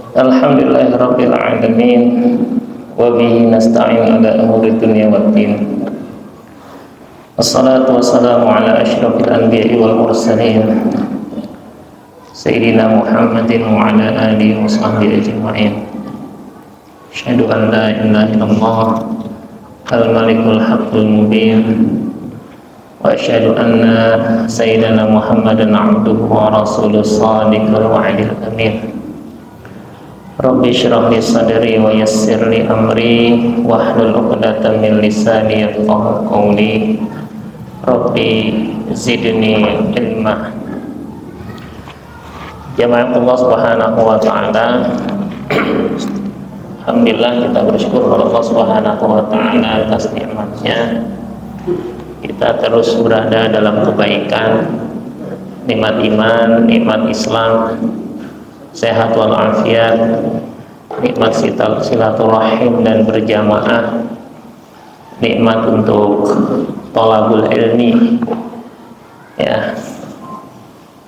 Alhamdulillahirabbil alamin wa bihi nasta'in ala umuri dunya waddin. Wassalatu wassalamu ala asyrafil anbiya'i wal mursalin sayyidina Muhammadin wa ala alihi wa sahbihi ajma'in. Asyhadu an la ilaha illallah al-malikul haqqul mubin wa asyhadu anna sayyidina Muhammadan abduhu wa rasuluhu shadiqul wa'dil amin. Rabbi shrah li sadri wa yassir li amri wahlul 'uqdatam min lisani yafqahu qawli. Rabbi zidni ilma. Jamaah Allah Subhanahu wa taala, alhamdulillah kita bersyukur kepada Allah Subhanahu wa taala atas nikmatnya. Kita terus berada dalam kebaikan, nikmat iman, nikmat Islam, sehat walafiat, nikmat silaturahim dan berjamaah, nikmat untuk thalabul ilmi, ya,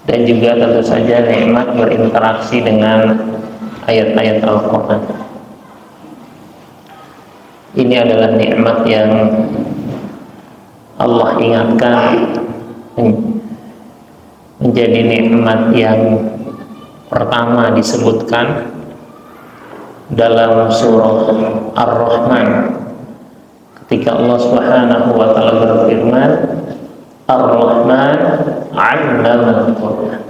dan juga tentu saja nikmat berinteraksi dengan ayat-ayat Al-Quran. Ini adalah nikmat yang Allah ingatkan, menjadi nikmat yang pertama disebutkan dalam surah Ar-Rahman ketika Allah Subhanahu wa taala berfirman, Ar-Rahman 'allamal Qur'an.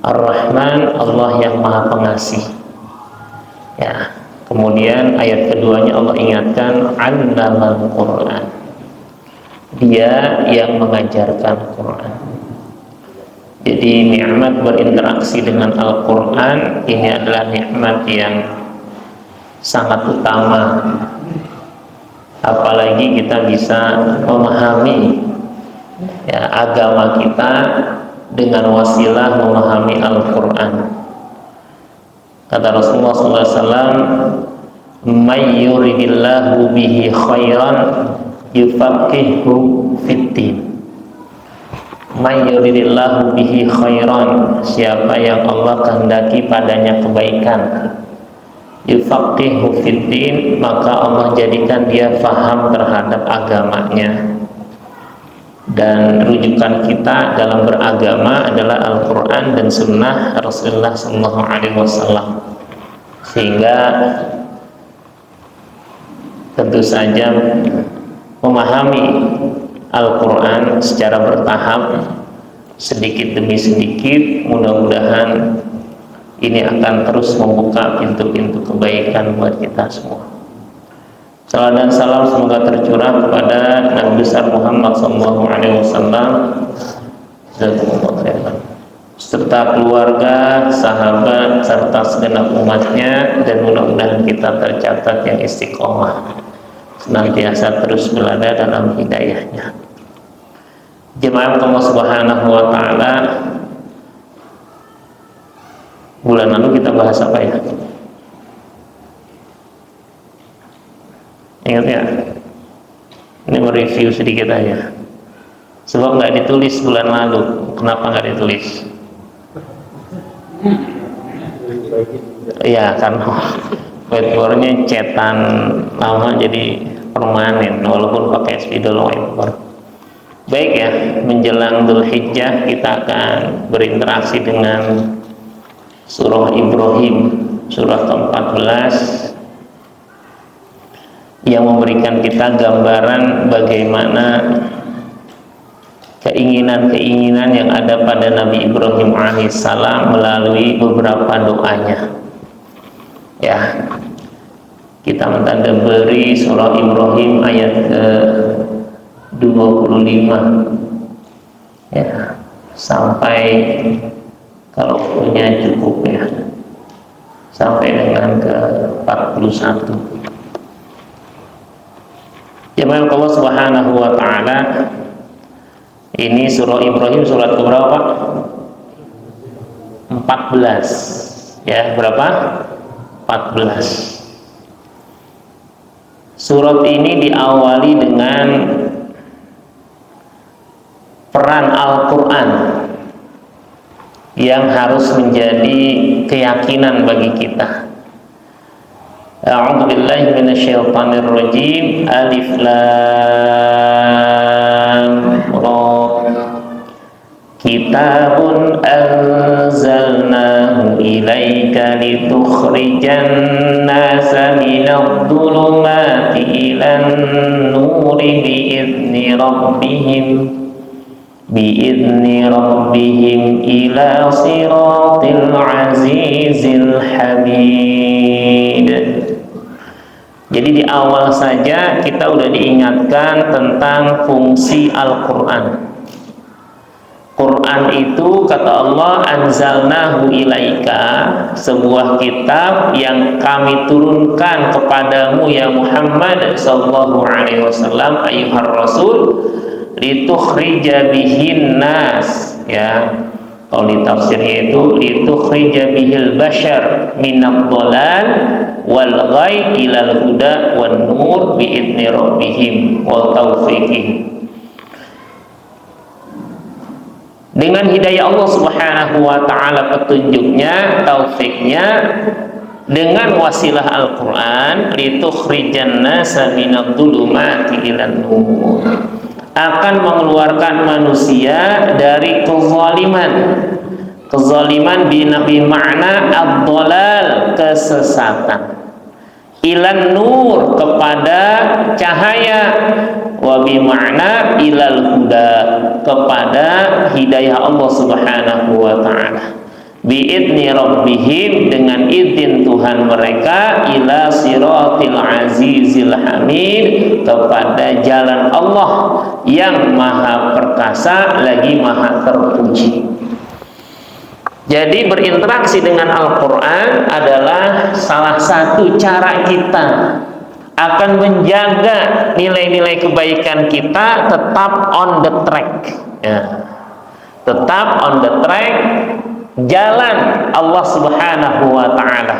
Ar-Rahman, Allah yang Maha Pengasih. Ya, kemudian ayat keduanya Allah ingatkan 'allamal Qur'an. Dia yang mengajarkan Quran. Jadi nikmat berinteraksi dengan Al-Quran ini adalah nikmat yang sangat utama. Apalagi kita bisa memahami, ya, agama kita dengan wasilah memahami Al-Quran. Kata Rasulullah SAW, "May yuridillahu bihi khairan yufaqihu fiddin." May yuridillahu bihi khairan, siapa yang Allah kehendaki padanya kebaikan, yufaqihu fiddin, maka Allah jadikan dia faham terhadap agamanya. Dan rujukan kita dalam beragama adalah Al-Quran dan Sunnah Rasulullah SAW. Sehingga tentu saja memahami Al-Quran secara bertahap, sedikit demi sedikit, mudah-mudahan ini akan terus membuka pintu-pintu kebaikan buat kita semua. Salam dan salam semoga tercurah kepada Nabi besar Muhammad SAW serta keluarga, sahabat, serta segenap umatnya, dan mudah-mudahan kita tercatat yang istiqomah, senantiasa terus berada dalam hidayahnya. Jemaah Allah Subhanahu wa taala, bulan lalu kita bahas apa ya? Ingat ya? Ini mereview sedikit aja. Sebab nggak ditulis bulan lalu. Kenapa nggak ditulis? Iya, karena whiteboardnya cetan lama jadi permanen, walaupun pakai spidol whiteboard. Baik ya, menjelang Dzulhijjah kita akan berinteraksi dengan surah Ibrahim, surah ke-14, yang memberikan kita gambaran bagaimana keinginan-keinginan yang ada pada Nabi Ibrahim alaihissalam melalui beberapa doanya. Ya, kita mentadaburi surah Ibrahim ayat ke-25, ya, sampai kalau punya cukup ya, sampai dengan ke-41. Jemaah Allah Subhanahu wa taala, ini surah Ibrahim surat keberapa? 14. Ya, berapa? 14. Surat ini diawali dengan peran Al-Quran yang harus menjadi keyakinan bagi kita. A'udzu billahi minasyaitonir rajim. Alif lam ra. Kitabun anzalnahu ilaika litukhrijan nasa minadh dhulumati ilan nuri biizni rabbihim ila siratil azizil hamid. Jadi di awal saja kita udah diingatkan tentang fungsi Al-Quran. Quran itu kata Allah, anzalnahu ilaika, sebuah kitab yang kami turunkan kepadamu ya Muhammad sallallahu alaihi wasallam ayyuhar rasul, litukhrija bihin nas, ya. Kalau di tafsirnya itu litukhrija bihil bashar minadh dhalal wal ghai ilal huda wan nur biidzni rabbihim wa taufiqih. Dengan hidayah Allah Subhanahu wa taala, petunjuknya, taufiknya, dengan wasilah Al-Qur'an, litukhrijan nasa minadh dhulumati ilan nur, akan mengeluarkan manusia dari kezaliman. Kezaliman bima'na ad-dhalal, kesesatan, ilan nur, kepada cahaya, wa bima'na ilal huda, kepada hidayah Allah Subhanahu wa taala, biidzni rabbihim, dengan izin Tuhan mereka, ila siratil azizil hamid, kepada jalan Allah yang maha perkasa lagi maha terpuji. Jadi berinteraksi dengan Al-Quran adalah salah satu cara kita akan menjaga nilai-nilai kebaikan kita tetap on the track, ya. Tetap on the track jalan Allah Subhanahu wa ta'ala.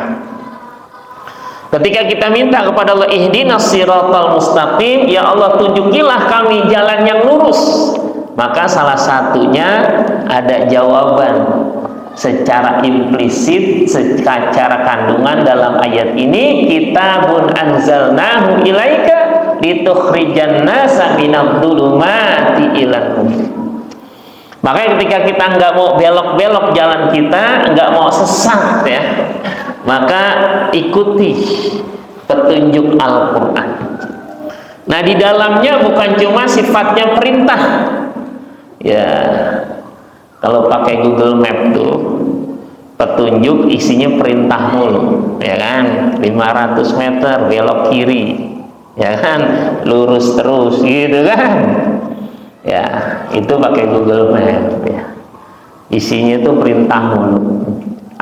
Ketika kita minta kepada Allah, ihdinas siratal mustaqim, ya Allah tunjukilah kami jalan yang lurus, maka salah satunya ada jawaban secara implisit, secara kandungan dalam ayat ini, kitabun anzalnahu ilaika litukhrijan nasa minadh dhulumati ilan nur. Makanya ketika kita nggak mau belok-belok jalan kita, nggak mau sesat, ya, maka ikuti petunjuk Al-Quran. Nah, di dalamnya bukan cuma sifatnya perintah, ya. Kalau pakai Google Map tuh petunjuk isinya perintah mulu, ya kan, 500 meter belok kiri, ya kan, lurus terus gitu kan, ya, itu pakai Google Map, ya. Isinya tuh perintah mulu.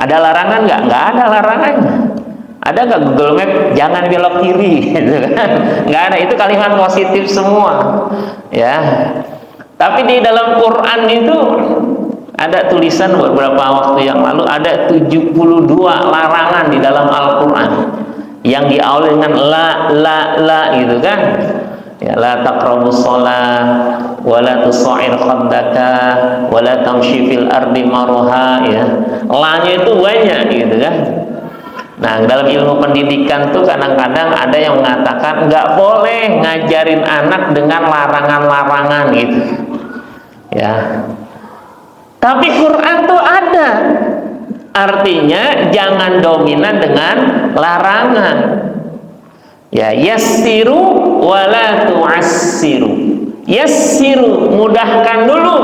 Ada larangan nggak? Nggak ada larangannya. Ada nggak Google Map jangan belok kiri gitu kan? Nggak ada, itu kalimat positif semua, ya. Tapi di dalam Quran itu ada tulisan beberapa waktu yang lalu, ada 72 larangan di dalam Al-Quran yang diawali dengan la gitu kan, ya, la taqrabus shalah wa la tusha'ir khaddaka wa la tamshi fil ardi marha, ya. La-nya itu banyak gitu kan. Nah, dalam ilmu pendidikan tuh kadang-kadang ada yang mengatakan nggak boleh ngajarin anak dengan larangan-larangan gitu, ya. Tapi Quran tuh ada, artinya jangan dominan dengan larangan, ya. Yassiru wala tu'assiru, yassiru, mudahkan dulu,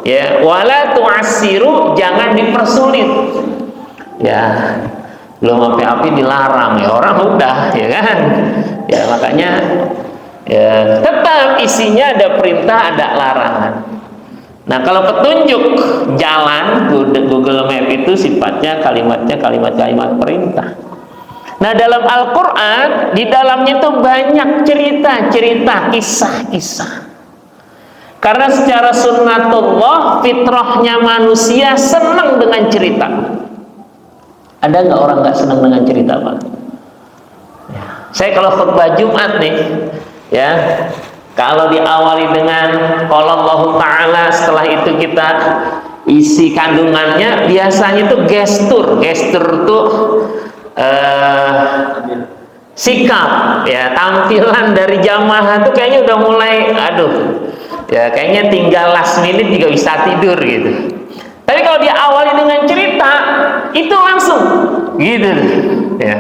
ya, wala tu'assiru, jangan dipersulit, ya. Belum api-api dilarang, ya, orang udah, ya kan, ya. Makanya, ya, tetap isinya ada perintah, ada larangan. Nah, kalau petunjuk jalan Google Map itu sifatnya kalimatnya kalimat-kalimat perintah. Nah, dalam Al-Quran di dalamnya itu banyak cerita-cerita, kisah-kisah. Karena secara sunnatullah, fitrahnya manusia senang dengan cerita. Ada nggak orang nggak senang dengan cerita, Pak? Ya. Saya kalau khutbah Jumat nih, ya, kalau diawali dengan qala Allah Ta'ala, setelah itu kita isi kandungannya biasanya itu gestur tuh sikap ya, tampilan dari jamaah tuh kayaknya udah mulai ya kayaknya tinggal last minute juga bisa tidur gitu. Tapi kalau dia awali dengan cerita itu langsung gitu ya.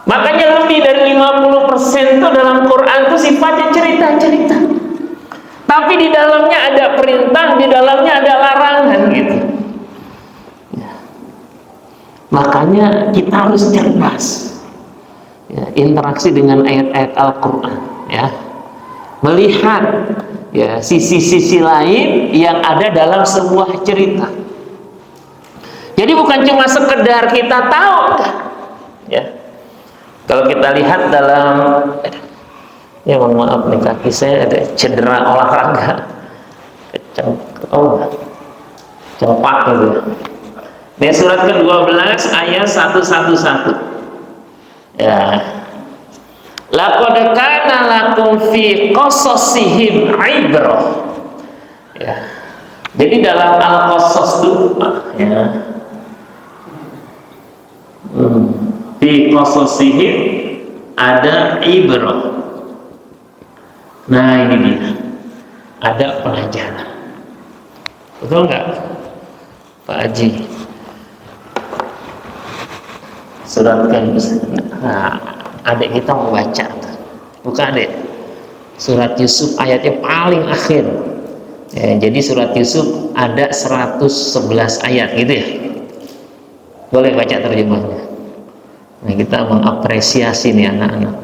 Makanya lebih dari 50% itu dalam Quran itu sifatnya cerita-cerita. Tapi di dalamnya ada perintah, di dalamnya ada larangan gitu. Makanya kita harus cerdas ya, interaksi dengan ayat-ayat Al-Quran ya, melihat ya sisi-sisi lain yang ada dalam sebuah cerita. Jadi bukan cuma sekedar kita tahu ya. Kalau kita lihat dalam ya, mohon maaf nih, kaki saya ada cedera olahraga, cempak gitu. Ini surat ke-12 ayat 111. Ya. Laqad kana lakum fi qasasihim ibrah. Ya. Jadi dalam Al-Qasas itu ya. Fi qasasihim ada ibrah. Nah, ini dia. Ada pelajaran. Betul nggak, Pak Haji? Suratkan, nah, adik kita mau baca, bukan adik? Surat Yusuf ayatnya paling akhir. Ya, jadi surat Yusuf ada 111 ayat, gitu ya. Boleh baca terjemahnya. Nah, kita mengapresiasi nih anak-anak.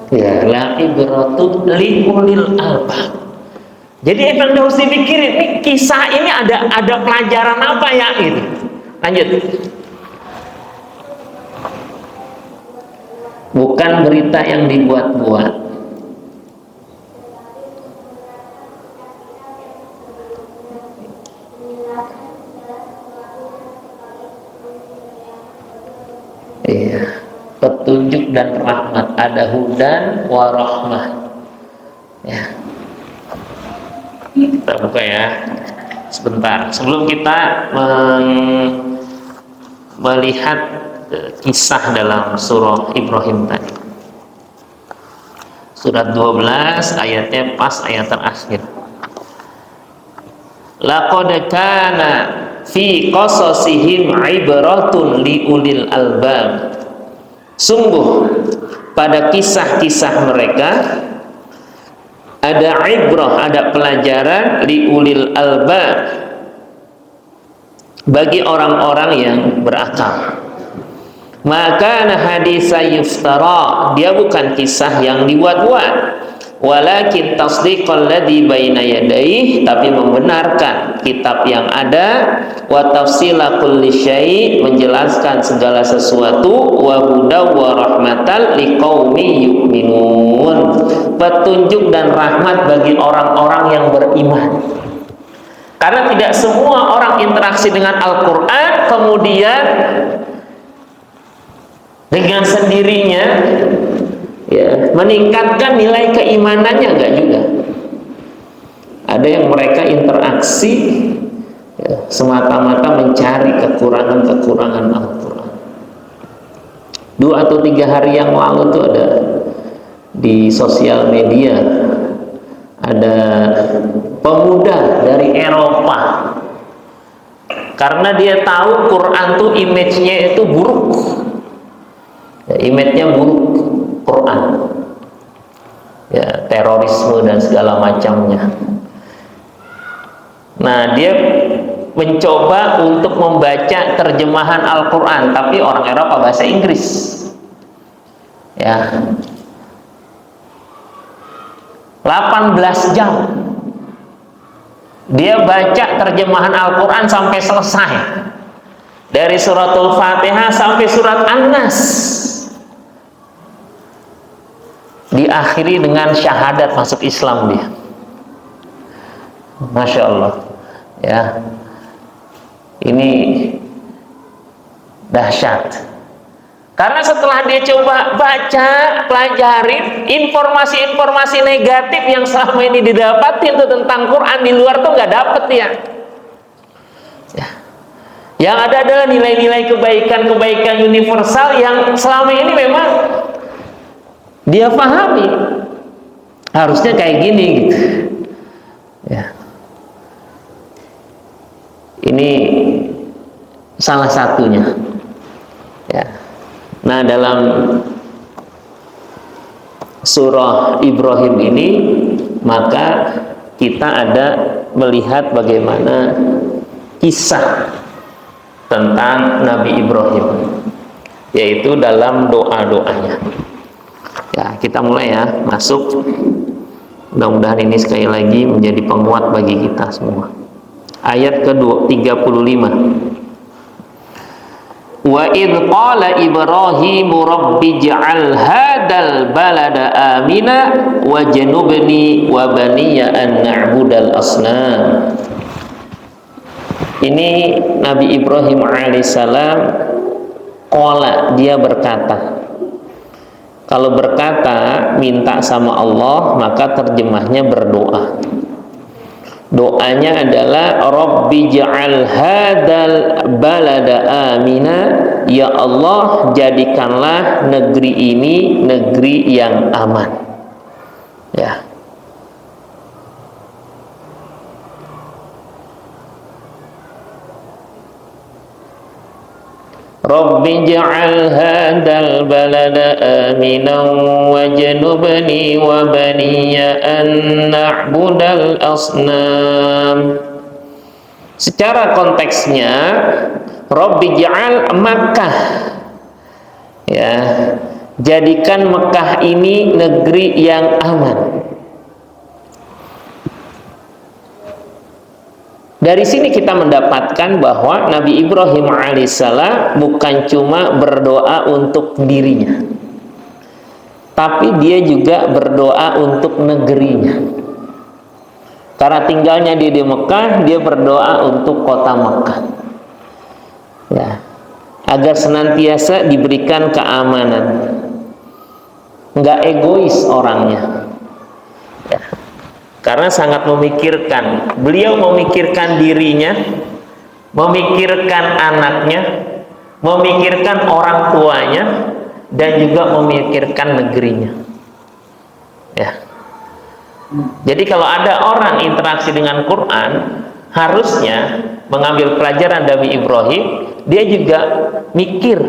Ya, la ibratun li ulil albab. Jadi emang harus dipikirin, nih kisah ini ada pelajaran apa ya gitu. Lanjut. Bukan berita yang dibuat-buat. Iya, petunjuk dan rahmat, ada hudan wa rahmah. Ya. Kita buka ya sebentar sebelum kita melihat kisah dalam surah Ibrahim tadi. Surat 12 ayatnya pas ayat terakhir. Laqad kana fi qasasihim ibratun li ulil albab. Sungguh pada kisah-kisah mereka ada ibrah, ada pelajaran li ulil albab, bagi orang-orang yang berakal. Maka hadisa yuftara, dia bukan kisah yang dibuat-buat, walakin tasdiqal ladzi baina yadayhi, tapi membenarkan kitab yang ada, wa tafsila kulli syai', menjelaskan segala sesuatu, wa huda wa rahmatan liqaumi yu'minun, petunjuk dan rahmat bagi orang-orang yang beriman. Karena tidak semua orang interaksi dengan Al-Quran kemudian dengan sendirinya ya, meningkatkan nilai keimanannya, enggak juga. Ada yang mereka interaksi ya, semata-mata mencari kekurangan-kekurangan Al-Quran. 2 atau 3 hari yang lalu tuh ada di sosial media, ada pemuda dari Eropa, karena dia tahu Quran tuh image-nya itu buruk ya, image-nya buruk Quran ya, terorisme dan segala macamnya. Nah, dia mencoba untuk membaca terjemahan Al-Quran, tapi orang Eropa bahasa Inggris ya, 18 jam dia baca terjemahan Al-Quran sampai selesai, dari suratul Fatihah sampai surat An-Nas, diakhiri dengan syahadat masuk Islam dia. Masya Allah ya, ini dahsyat. Karena setelah dia coba baca, pelajarin informasi-informasi negatif yang selama ini didapatin tuh tentang Quran, di luar tuh nggak dapet dia. Ya. Yang ada adalah nilai-nilai kebaikan-kebaikan universal yang selama ini memang dia pahami. Harusnya kayak gini gitu. Ya. Ini salah satunya. Ya. Nah, dalam surah Ibrahim ini maka kita ada melihat bagaimana kisah tentang Nabi Ibrahim, yaitu dalam doa-doanya. Ya, kita mulai ya, masuk. Mudah-mudahan ini sekali lagi menjadi penguat bagi kita semua. Ayat ke-35. Wa idh qala Ibrahim rabbi ij'al hadzal balada amina wajnubni wa baniya an na'budal asnam. Ini Nabi Ibrahim alaihissalam, qala, dia berkata. Kalau berkata minta sama Allah, maka terjemahnya berdoa. Doanya adalah Rabbi ja'al hadzal balada amina, ya Allah jadikanlah negeri ini negeri yang aman. Ya. Rabbi ja'al hadzal balada aminan wajnubni wa baniya an na'budal asnam. Secara konteksnya Rabbi ja'al Makkah, ya, jadikan Mekah ini negeri yang aman. Dari sini kita mendapatkan bahwa Nabi Ibrahim alaihissalam bukan cuma berdoa untuk dirinya, tapi dia juga berdoa untuk negerinya. Karena tinggalnya dia di Mekah, dia berdoa untuk kota Mekah, ya, agar senantiasa diberikan keamanan, nggak egois orangnya, ya. Karena sangat memikirkan, beliau memikirkan dirinya, memikirkan anaknya, memikirkan orang tuanya, dan juga memikirkan negerinya. Ya. Jadi kalau ada orang interaksi dengan Quran, harusnya mengambil pelajaran dari Ibrahim, dia juga mikir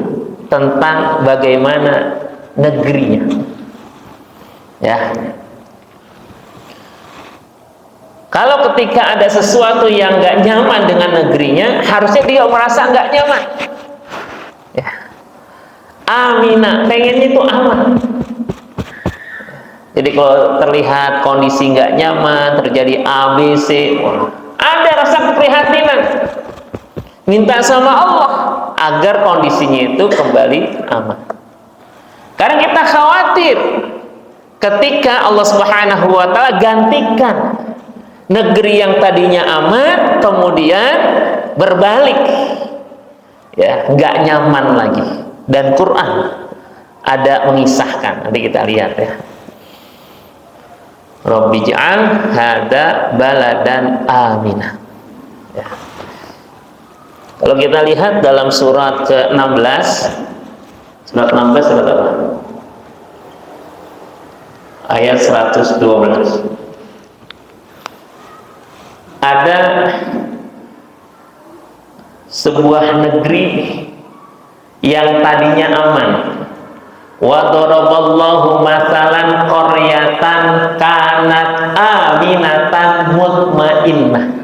tentang bagaimana negerinya. Ya. Kalau ketika ada sesuatu yang nggak nyaman dengan negerinya, harusnya dia merasa nggak nyaman. Ya. Aminah, pengennya itu aman. Jadi kalau terlihat kondisi nggak nyaman, terjadi A, B, C, ada rasa keprihatinan. Minta sama Allah agar kondisinya itu kembali aman. Karena kita khawatir ketika Allah Subhanahu wa Ta'ala gantikan negeri yang tadinya aman, kemudian berbalik, ya, nggak nyaman lagi. Dan Quran ada mengisahkan, nanti kita lihat ya. Rabbi ja'al hadza baladan aminah. Ya. Kalau kita lihat dalam surat ke-16, surat 16 surat apa? Ayat 112. Ada sebuah negeri yang tadinya aman. Wa daraballahu mathalan qaryatan kanat aminatan mutmainnah.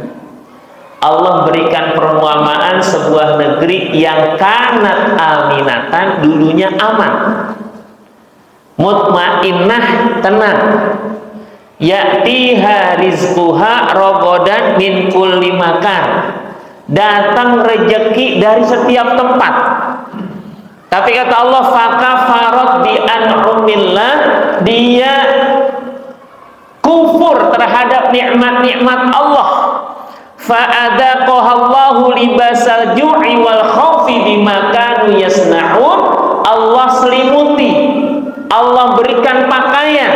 Allah berikan perumpamaan sebuah negeri yang kanat aminatan, dulunya aman, mutmainnah, tenang. Ya'tiha rizquha ragadan min kulli makan, datang rejeki dari setiap tempat. Tapi kata Allah, fakafarat bi an'umillah, dia kufur terhadap nikmat-nikmat Allah. Fa'adaqahallahu libasal ju'i wal khaufi bima kanu yasna'un. Allah selimuti, Allah berikan pakaian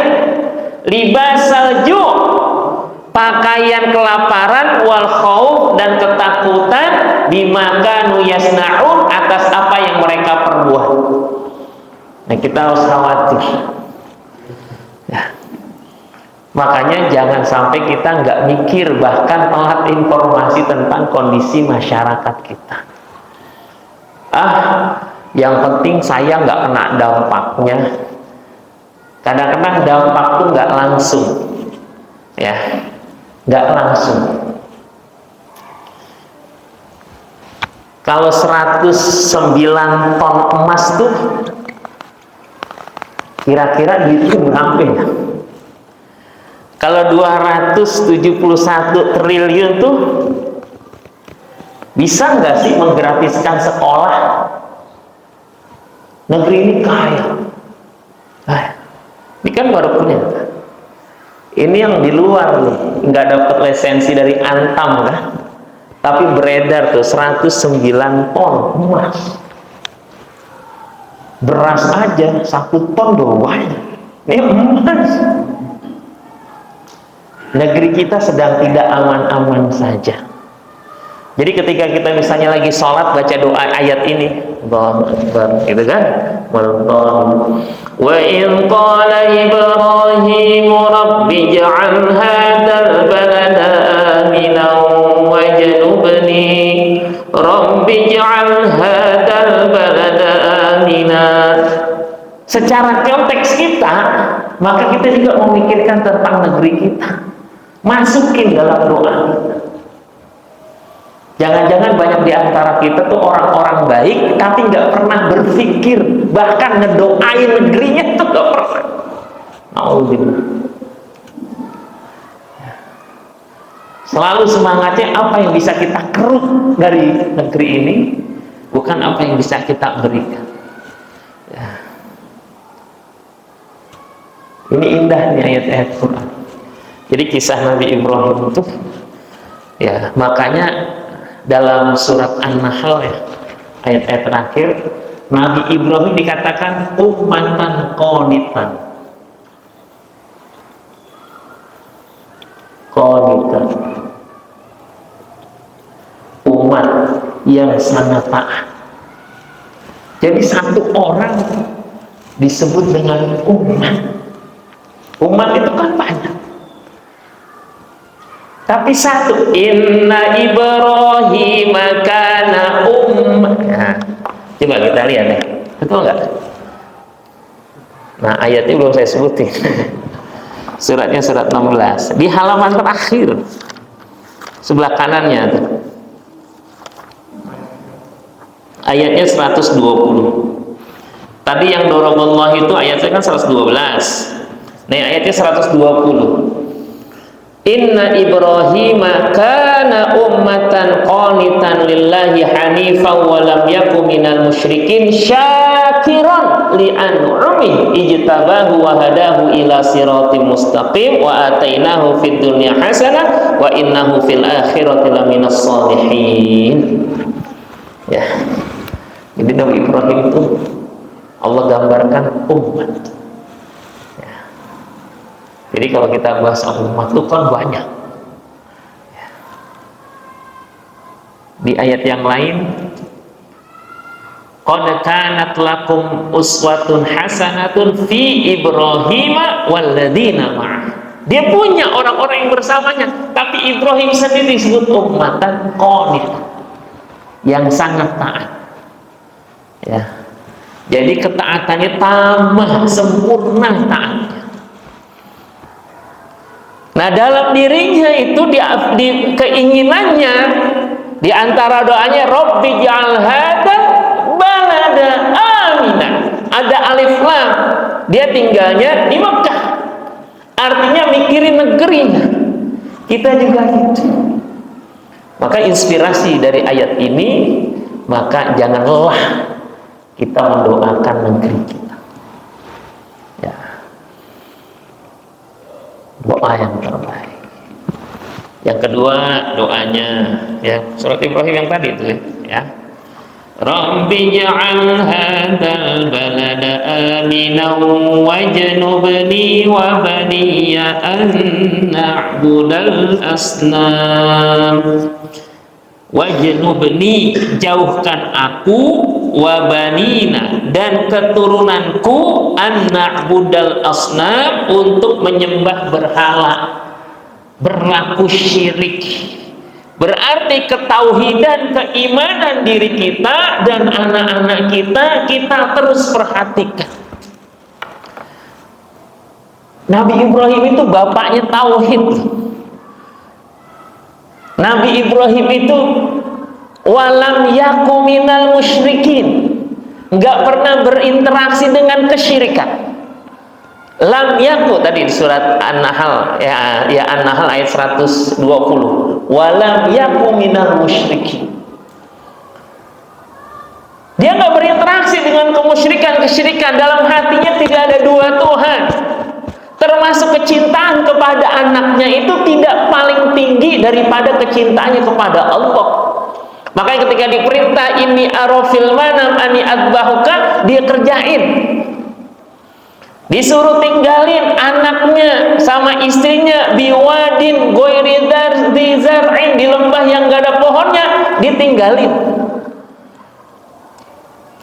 libasal ju', pakaian kelaparan, wal khauf, dan ketakutan, bima kanu yasna'un, atas apa yang mereka perbuat. Nah, kita harus khawatir ya. Makanya jangan sampai kita nggak mikir, bahkan telat informasi tentang kondisi masyarakat kita. Yang penting saya nggak kena dampaknya. Kadang-kadang dampak tuh nggak langsung, ya, nggak langsung. Kalau 109 ton emas tuh kira-kira duitnya berapa ya? Kalau 271 triliun tuh bisa nggak sih menggratiskan sekolah? Negeri ini kaya. Ini kan baru punya. Ini yang di luar nih, nggak dapat lisensi dari Antam kan? Tapi beredar tuh 109 ton emas. Beras aja 1 ton doang. Ini emas. Negeri kita sedang tidak aman-aman saja. Jadi ketika kita misalnya lagi sholat baca doa ayat ini, Allahu Akbar, gitu kan? Wa in qala Ibrahim rabbi ij'al hadzal balada aminan wajnubni rabbi ij'al hadzal balada aminan. Secara konteks kita, maka kita juga memikirkan tentang negeri kita. Masukin dalam doa kita. Jangan-jangan banyak di antara kita tuh orang-orang baik, tapi nggak pernah berpikir, bahkan ngedoain negerinya tuh nggak pernah. Alhamdulillah. Selalu semangatnya apa yang bisa kita keruk dari negeri ini, bukan apa yang bisa kita berikan. Ya. Ini indah nih ayat-ayat Quran. Jadi kisah Nabi Ibrahim itu, ya makanya dalam surat An-Nahl ya, ayat-ayat terakhir, Nabi Ibrahim dikatakan ummatan qanitan. Qanitan. Umat yang sangat taat. Jadi satu orang disebut dengan umat. Umat itu kan banyak. Tapi satu, inna Ibrahim kana ummah. Nah, coba kita lihat ya, betul nggak? Nah, ayatnya belum saya sebutin. Suratnya surat 16 di halaman terakhir sebelah kanannya tuh. Ayatnya 120. Tadi yang doroballah itu ayatnya kan 112. Nah, ayatnya 120. Inna Ibrahim kana ummatan qanitan lillahi hanifan wa lam yakun minal musyrikin syakiran li an'amihi ijtabahu wa hadahu ila siratim mustaqim wa atainahu fid dunya hasanah wa innahu fil akhirati laminas shalihin. Ya. Jadi Nabi Ibrahim itu Allah gambarkan umat. Jadi kalau kita bahas umat itu kan banyak. Di ayat yang lain, qad kanat lakum uswatun hasanatun fi Ibrahim walladzina ma'ah. Dia punya orang-orang yang bersamanya, tapi Ibrahim sendiri disebut ummatan qanitah, yang sangat taat. Ya. Jadi ketaatannya tambah sempurna taatnya. Nah, dalam dirinya itu di keinginannya, di antara doanya Rabbi ja'al hadzal balada aminan. Ada alif lam. Dia tinggalnya di Mekah. Artinya mikirin negerinya. Kita juga gitu. Maka inspirasi dari ayat ini, maka jangan lelah kita mendoakan negeri kita. Ya. Doa yang terbaik. Yang kedua doanya ya surat Ibrahim yang tadi itu ya. Rabbi ja'al hadzal balada aminan wajnubni wa baniya an na'budal asnam. Wajnubni, jauhkan aku, wa banina, dan keturunanku, an na'budal asnam, untuk menyembah berhala, berlaku syirik. Berarti ketauhidan, keimanan diri kita dan anak-anak kita terus perhatikan. Nabi Ibrahim itu bapaknya tauhid. Nabi Ibrahim itu walam yaku minal musyrikin, nggak pernah berinteraksi dengan kesyirikan. Lam yaku tadi di surat An-Nahl ya An-Nahl ayat 120. Walam yaku minal musyrikin. Dia nggak berinteraksi dengan kesyirikan. Dalam hatinya tidak ada dua Tuhan. Termasuk kecintaan kepada anaknya itu tidak paling tinggi daripada kecintaannya kepada Allah. Makanya ketika diperintah ini arafil manam ani adbahuka, dia kerjain. Disuruh tinggalin anaknya sama istrinya biwadin ghairi dzar'i zar'in, di lembah yang gak ada pohonnya, ditinggalin.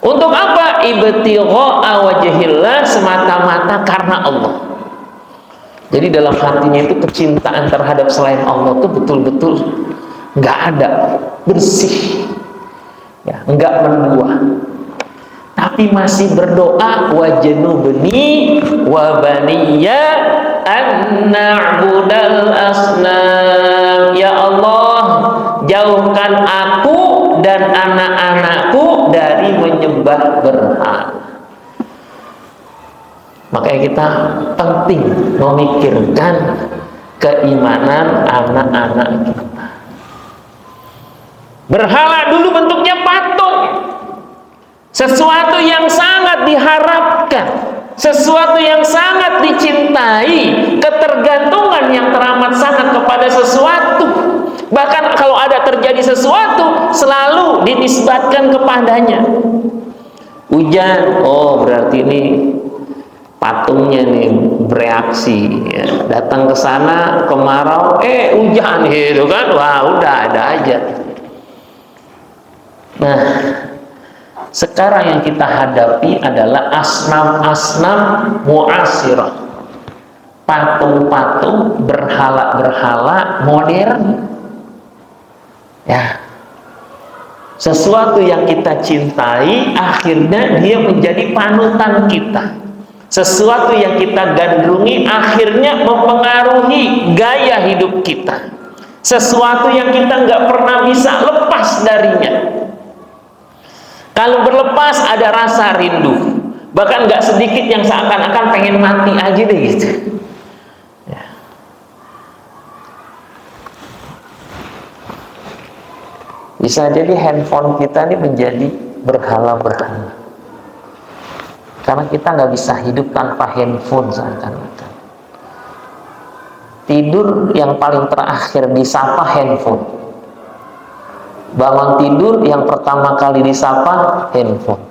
Untuk apa? Ibtigha'a wajhillah, semata-mata karena Allah. Jadi dalam hatinya itu kecintaan terhadap selain Allah itu betul-betul nggak ada, bersih, ya, nggak mendua. Tapi masih berdoa wajnubni wa baniya an na'budal asnam. Ya Allah, jauhkan aku dan anak-anakku dari menyembah berhala. Makanya kita penting memikirkan keimanan anak-anak kita. Berhala dulu bentuknya patung, sesuatu yang sangat diharapkan, sesuatu yang sangat dicintai, ketergantungan yang teramat sangat kepada sesuatu. Bahkan kalau ada terjadi sesuatu, selalu dinisbatkan kepadanya. Hujan, oh berarti ini patungnya nih bereaksi, ya. Datang ke sana kemarau, hujan gitu kan, wah udah ada aja. Nah, sekarang yang kita hadapi adalah asnam-asnam mu'asirah, patung-patung, berhala-berhala modern. Ya, sesuatu yang kita cintai akhirnya dia menjadi panutan kita. Sesuatu yang kita gandrungi akhirnya mempengaruhi gaya hidup kita. Sesuatu yang kita nggak pernah bisa lepas darinya. Kalau berlepas ada rasa rindu, bahkan nggak sedikit yang seakan-akan pengen mati aja deh gitu. Ya. Bisa jadi handphone kita ini menjadi berhala-berhala. Karena kita nggak bisa hidup tanpa handphone seakan-akan. Tidur yang paling terakhir disapa handphone. Bangun tidur yang pertama kali disapa handphone.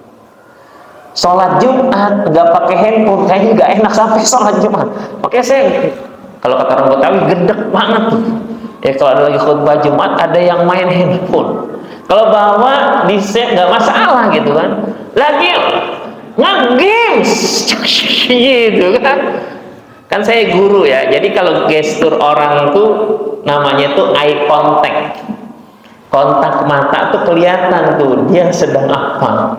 Sholat Jumat nggak pakai handphone, kayaknya nggak enak sampai sholat Jumat. Makanya saya, kalau kata orang Betawi, gedek banget tuh. Ya kalau ada lagi khutbah Jumat ada yang main handphone. Kalau bawa di set nggak masalah gitu kan. Lagi nge-games gitu kan. Kan saya guru ya, jadi kalau gestur orang tuh namanya tuh eye contact. Kontak mata tuh kelihatan tuh dia sedang apa.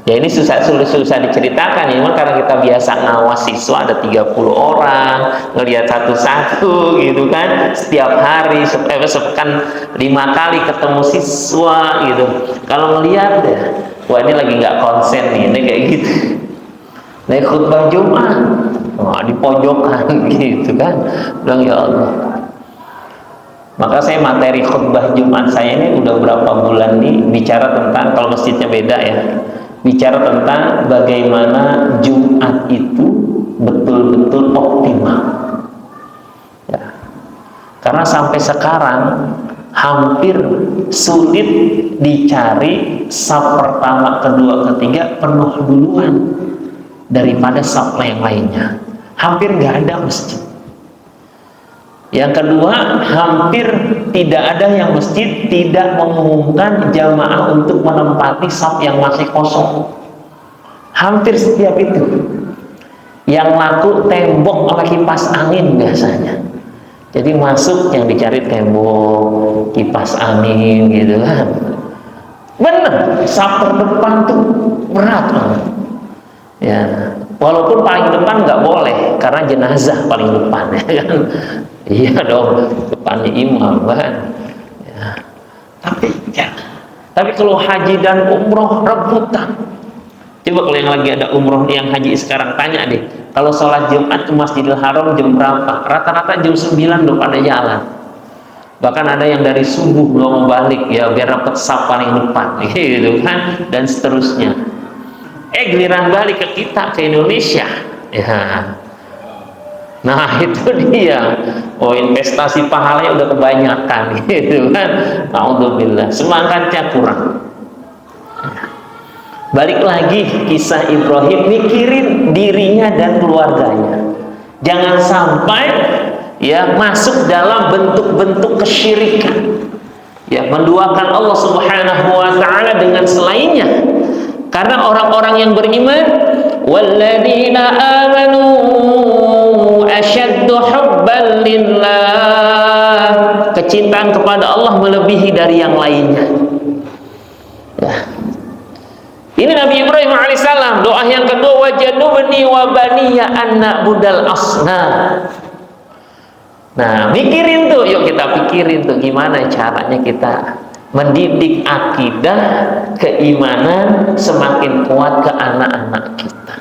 Ya ini susah diceritakan ya, karena kita biasa ngawas siswa ada 30 orang, ngelihat satu-satu gitu kan, setiap hari sepekan 5 kali ketemu siswa gitu. Kalau ngelihat ya, wah ini lagi nggak konsen nih, ini kayak gitu. Naik khutbah Jumat, wah di pojokan gitu kan, bilang ya Allah. Maka saya materi khutbah Jumat saya ini udah berapa bulan nih bicara tentang, kalau masjidnya beda ya, bicara tentang bagaimana Jumat itu betul-betul optimal. Ya. Karena Karena sampai sekarang hampir sulit dicari saf pertama, kedua, ketiga penuh duluan daripada saf yang lainnya. Hampir nggak ada masjid. Yang kedua, hampir tidak ada yang masjid tidak mengumumkan jamaah untuk menempati saf yang masih kosong. Hampir setiap itu. Yang laku tembok sama kipas angin biasanya. Jadi masuk yang dicari tembok, kipas angin gitu kan. Bener, saf terdepan tuh berat banget. Ya, walaupun paling depan nggak boleh karena jenazah paling depan ya kan. Iya dong, depannya imam kan. Ya. Tapi kalau haji dan umroh rebutan. Coba kalau yang lagi ada umroh yang haji sekarang tanya deh, kalau sholat Jumat ke Masjidil Haram jam berapa? Rata-rata jam 9 udah pada jalan. Bahkan ada yang dari subuh belum balik ya biar dapat saf paling depan gitu kan, dan seterusnya. Giliran balik ke kita ke Indonesia ya. Nah itu dia, investasi pahalanya udah kebanyakan gitu kan. Alhamdulillah, semangatnya kurang. Balik lagi kisah Ibrahim, mikirin dirinya dan keluarganya. Jangan sampai ya masuk dalam bentuk-bentuk kesyirikan. Ya, menduakan Allah Subhanahu wa taala dengan selainnya. Karena orang-orang yang beriman, walladzina amanu asyaddu hubban lillah, kecintaan kepada Allah melebihi dari yang lainnya. Ya. Ini Nabi Ibrahim alaihissalam, doa yang kedua, wajadubni wa baniya an na'budal asnam. Nah, mikirin tuh, yuk kita pikirin tuh gimana caranya kita mendidik akidah keimanan semakin kuat ke anak-anak kita.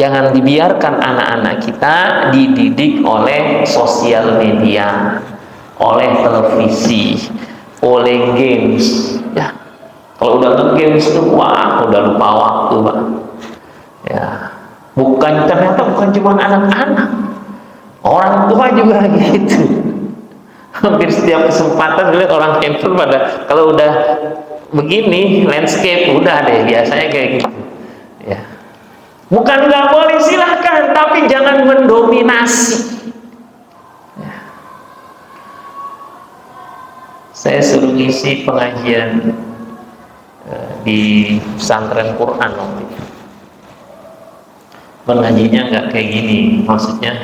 Jangan dibiarkan anak-anak kita dididik oleh sosial media, oleh televisi, oleh games. Ya, kalau udah nge-games tuh, wah, udah lupa waktu, Pak. Ya, ternyata bukan cuma anak-anak, orang tua juga gitu. Hampir setiap kesempatan lihat orang handphone pada kalau udah begini landscape udah deh biasanya kayak gitu. Ya. Bukan nggak boleh, silahkan, tapi jangan mendominasi. Ya. Saya suruh ngisi pengajian di pesantren Quran waktu itu. Pengajiannya nggak kayak gini, maksudnya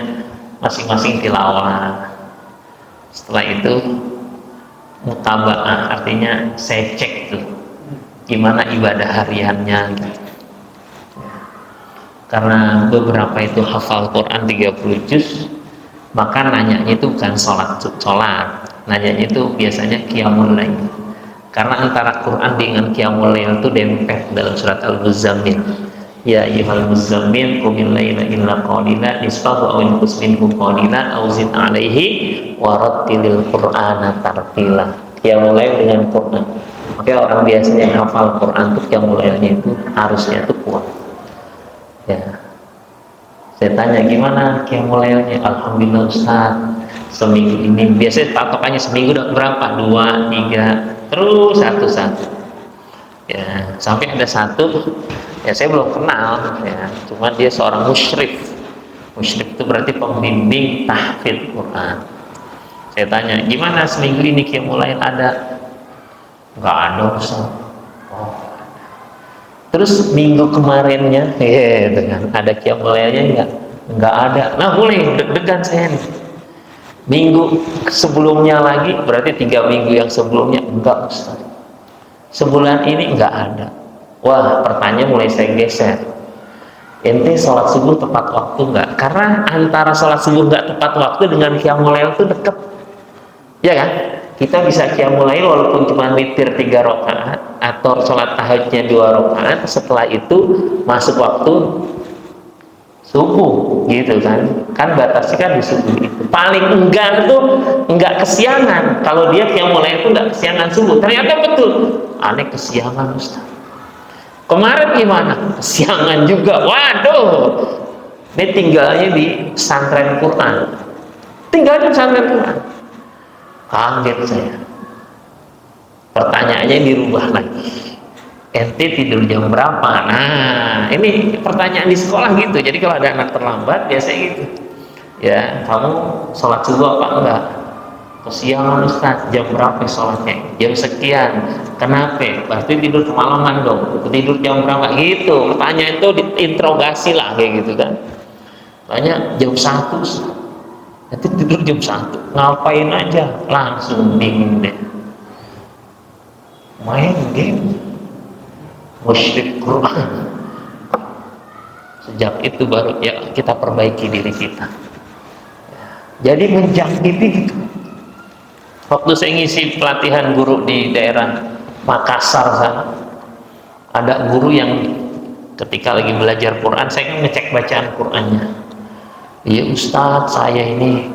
masing-masing tilawah. Setelah itu mutabaah, artinya saya cek tuh gimana ibadah hariannya gitu. Karena beberapa itu hafal Quran 30 juz, maka nanyanya itu bukan sholat, nanyanya itu biasanya qiyamul lail. Karena antara Quran dengan qiyamul lail itu dempet dalam surat Al-Muzammil. Ya ayyuhal muzammil qumil laila illa qalila nisfahu aw inqus minhu qalila aw zid 'alaihi wa rattilil qur'ana tartila. Qiyamul lail dengan Quran. Maka orang biasanya yang hafal Quran itu qiyamul lailnya itu harusnya itu kuat. Ya. Saya tanya gimana qiyamul lailnya? Alhamdulillah Ustaz, seminggu ini biasanya patokannya seminggu udah berapa? 2, 3, terus satu-satu. Ya, sampai ada satu ya saya belum kenal ya, cuma dia seorang musyrif. Musyrif itu berarti pembimbing tahfidz Quran. Saya tanya, gimana seminggu ini qiyamul lail ada? Enggak ada Ustaz. Oh. Terus minggu kemarinnya dengan ada qiyamul lailnya enggak ada. Nah, mulai deg-degan saya nih. Minggu sebelumnya lagi, berarti 3 minggu yang sebelumnya enggak Ustaz. Sebulan ini enggak ada. Wah, pertanyaan mulai saya geser. Ente sholat subuh tepat waktu enggak? Karena antara sholat subuh enggak tepat waktu dengan qiyamul lail itu dekat. Ya kan? Kita bisa qiyamul lail walaupun cuma witir 3 rakaat atau sholat tahajudnya 2 rakaat, setelah itu masuk waktu subuh gitu kan. Kan batasnya kan di subuh itu. Paling enggak itu enggak kesiangan. Kalau dia qiyamul lail itu enggak kesiangan subuh. Ternyata betul. Aneh kesiangan Ustaz. Kemarin gimana? Kesiangan juga. Waduh. Ini tinggalnya di pesantren Quran. Tinggal di pesantren Quran. Kaget saya. Pertanyaannya dirubah lagi. Ente tidur jam berapa? Nah, ini pertanyaan di sekolah gitu. Jadi kalau ada anak terlambat biasanya gitu. Ya, kamu sholat subuh apa enggak? Kesiangan Ustaz, jam berapa sholatnya? Jam sekian. Kenapa? Berarti tidur kemalaman dong. Tidur jam berapa? Gitu. Pertanyaan itu diinterogasi lah kayak gitu kan. Tanya jam 1. Nanti tidur jam 1. Ngapain aja? Langsung bingung deh. Main game. Musyrik Quran. Sejak itu baru ya kita perbaiki diri kita. Jadi menjangkiti gitu. Waktu saya ngisi pelatihan guru di daerah Makassar sana, ada guru yang ketika lagi belajar Quran, saya kan ngecek bacaan Qurannya. Iya Ustadz, saya ini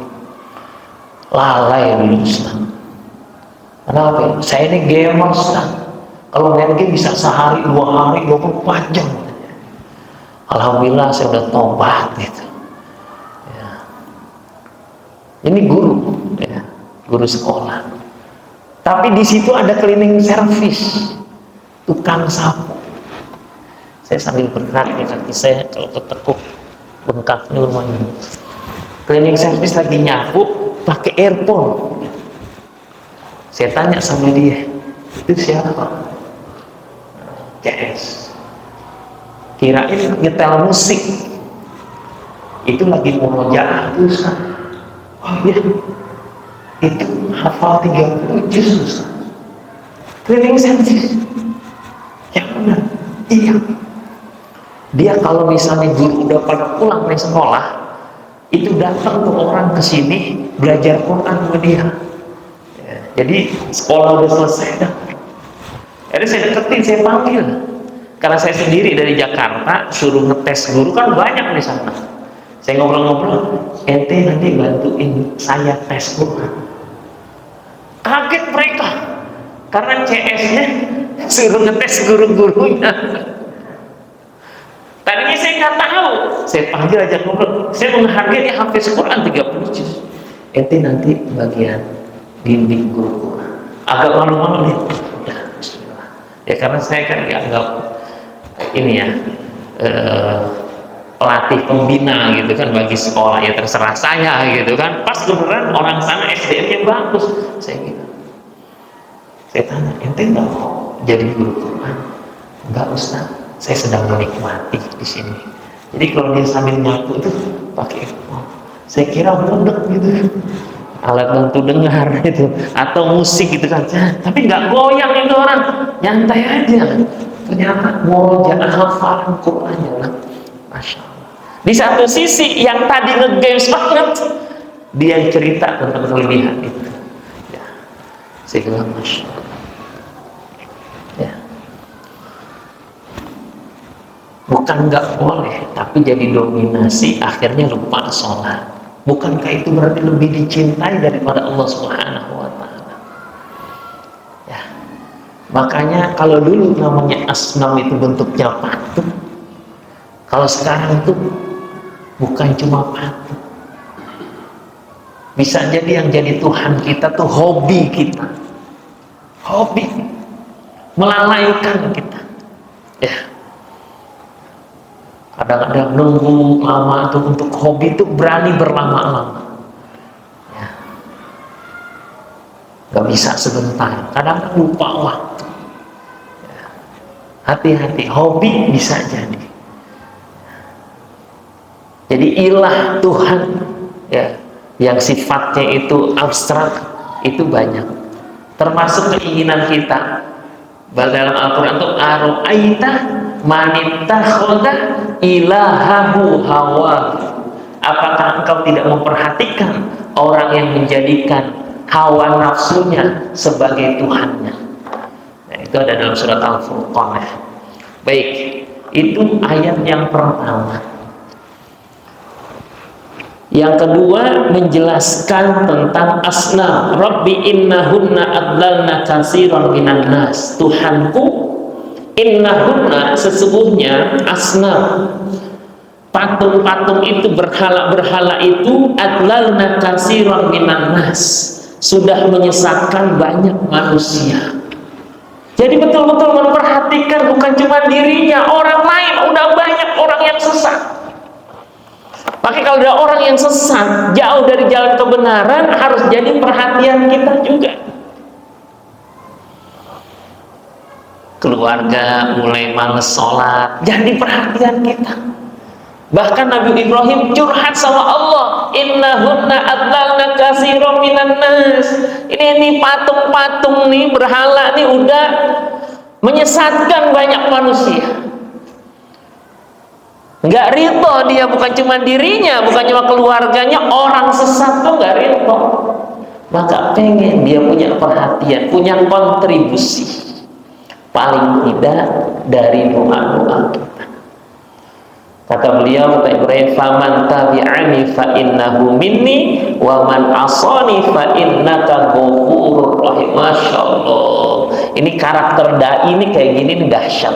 lalai dulu Ustadz. Kenapa? Saya ini gamer Ustadz. Kalau main game bisa sehari, 2 hari, 24 jam. Alhamdulillah saya udah tobat gitu. Ya. Ini guru, ya, guru sekolah. Tapi di situ ada cleaning service, tukang sapu. Saya sambil bergerak di kaki saya kalau ketekuk bengkaknya lumayan. Cleaning service lagi nyapu pakai earphone. Saya tanya sama dia, itu siapa? CS. Kirain nyetel musik. Itu lagi murojaah tuh Ustaz. Oh iya, itu hafal 30 juz Ustaz. Cleaning service. Ya benar. Iya. Dia kalau misalnya guru udah pada pulang dari sekolah, itu datang tuh orang ke sini belajar Quran sama dia. Ya, jadi sekolah udah selesai dah. Jadi saya deketin, saya panggil. Karena saya sendiri dari Jakarta, suruh ngetes guru kan banyak di sana. Saya ngobrol-ngobrol, ente nanti bantuin saya tes Quran. Kaget mereka, karena CS-nya suruh ngetes guru-gurunya. Tadinya saya nggak tahu, saya panggil aja ngobrol. Saya menghargai dia hafiz Quran 30 juz. Ente nanti bagian bimbing guru Quran. Agak malu-malu nih. Ya karena saya kan dianggap ini ya pelatih pembina gitu kan bagi sekolah, ya terserah saya gitu kan. Pas kebetulan orang sana SDM-nya bagus, saya gitu. Saya tanya, ente nggak mau jadi guru Quran? Enggak Ustaz, saya sedang menikmati di sini. Jadi kalau dia sambil nyapu itu pakai saya kira mudek gitu, alat bantu dengar itu atau musik gitu kan, tapi nggak goyang itu orang, nyantai aja. Ternyata murojaah hafalan Qurannya lah, masya Allah. Di satu sisi yang tadi nge-games banget, dia cerita tentang kelebihan itu. Ya, saya bilang masya Allah. Ya. Bukan nggak boleh, tapi jadi dominasi, akhirnya lupa sholat. Bukankah itu berarti lebih dicintai daripada Allah Subhanahu wa Ta'ala? Ya. Makanya kalau dulu namanya asnam itu bentuknya patung, kalau sekarang itu bukan cuma patung. Bisa jadi yang jadi Tuhan kita tuh hobi kita, hobi melalaikan kita. Ya. Kadang-kadang nunggu lama tuh untuk hobi tuh berani berlama-lama. Ya. Gak bisa sebentar, kadang-kadang lupa waktu. Ya. Hati-hati, hobi bisa jadi. Jadi ilah Tuhan ya, yang sifatnya itu abstrak itu banyak. Termasuk keinginan kita. Dalam Al-Quran itu aro'aita manittakhadha ilahahu hawa. Apakah engkau tidak memperhatikan orang yang menjadikan hawa nafsunya sebagai Tuhannya? Nah, itu ada dalam surat Al-Furqan. Baik, itu ayat yang pertama. Yang kedua menjelaskan tentang asnam. Rabbi innahunna adlalna katsiran minan nas. Tuhanku, innahunna sesungguhnya asnam, patung-patung itu, berhala-berhala itu, adlalna katsiran minan nas, sudah menyesatkan banyak manusia. Jadi betul-betul memperhatikan bukan cuma dirinya, orang lain, udah banyak orang yang sesat. Maka kalau ada orang yang sesat, jauh dari jalan kebenaran, harus jadi perhatian kita juga. Keluarga mulai males sholat, jadi perhatian kita. Bahkan Nabi Ibrahim curhat sama Allah, innahunna adlalna katsiran minan nas. Ini patung-patung nih, berhala nih udah menyesatkan banyak manusia. Nggak ridho dia, bukan cuma dirinya, bukan cuma keluarganya, orang sesat tuh nggak ridho. Maka pengen dia punya perhatian, punya kontribusi, paling tidak dari doa-doa kita. Kata beliau, kata Ibrahim, faman tabi'ani fa innahu minni wa man asani fa innaka ghafurur rahim. Masya Allah, ini karakter dai ini kayak gini nih, dahsyat.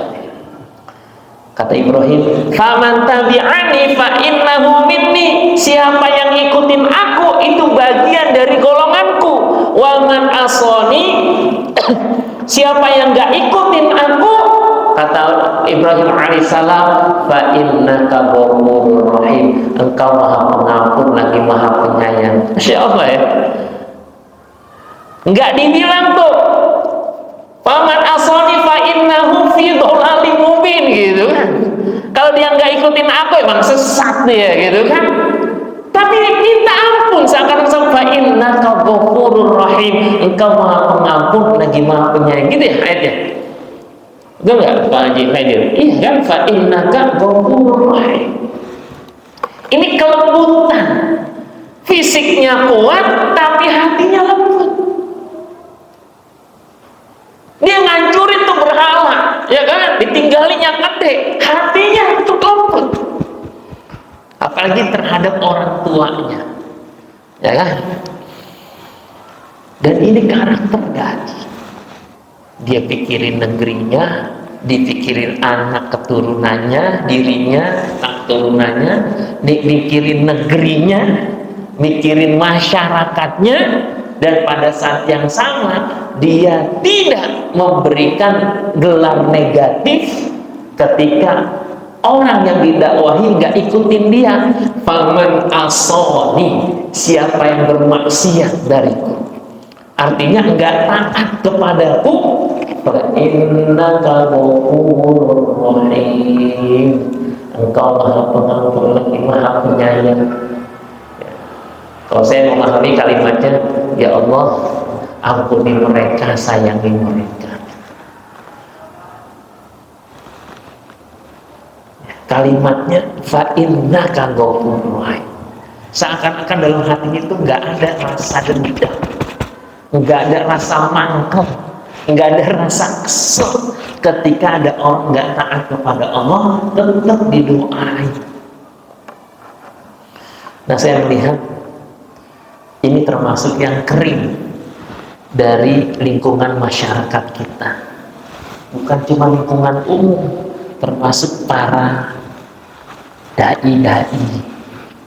Kata Ibrahim, faman tabi'ani fa innahu minni, siapa yang ikutin aku itu bagian dari golonganku. Wa man asani, siapa yang gak ikutin aku, kata Ibrahim alaihissalam, fa innaka ghafurur rahim, engkau maha pengampun lagi maha penyayang. Masya Allah ya, nggak dibilang tuh faman asani fa innahu fi dhalalin mubin gitu kan. Kalau dia nggak ikutin aku emang sesat dia gitu kan. Tapi minta ampun seakan-akan fa innaka ghafurur rahim, engkau maha pengampun lagi maha penyayang, gitu ya ayatnya. Betul nggak Pak Haji Haidir? Iya kan, fa innaka ghafurur rahim. Ini kelembutan, fisiknya kuat tapi hatinya lembut. Dia ngancurin tuh berhala, ya kan, ditinggalin yang gede, hatinya itu lembut. Apalagi terhadap orang tuanya, ya kan. Dan ini karakter gaji. Dia pikirin negerinya, dipikirin anak keturunannya, dirinya, anak keturunannya, mikirin negerinya, mikirin masyarakatnya, dan pada saat yang sama dia tidak memberikan gelar negatif ketika orang yang didakwahi nggak ikutin dia. Faman asoni, siapa yang bermaksiat dariku, artinya enggak taat kepadaku, fa innaka ghafurur rahim, engkau maha pengampun lagi maha penyayang. Kalau saya memahami kalimatnya, ya Allah, ampuni mereka, sayangi mereka. Kalimatnya fa innaka ghafurur rahim, seakan-akan dalam hatinya itu enggak ada rasa dendam, nggak ada rasa mangkel, nggak ada rasa kesel ketika ada orang nggak taat kepada Allah, tetap didoai. Nah, saya melihat ini termasuk yang kering dari lingkungan masyarakat kita, bukan cuma lingkungan umum, termasuk para dai-dai,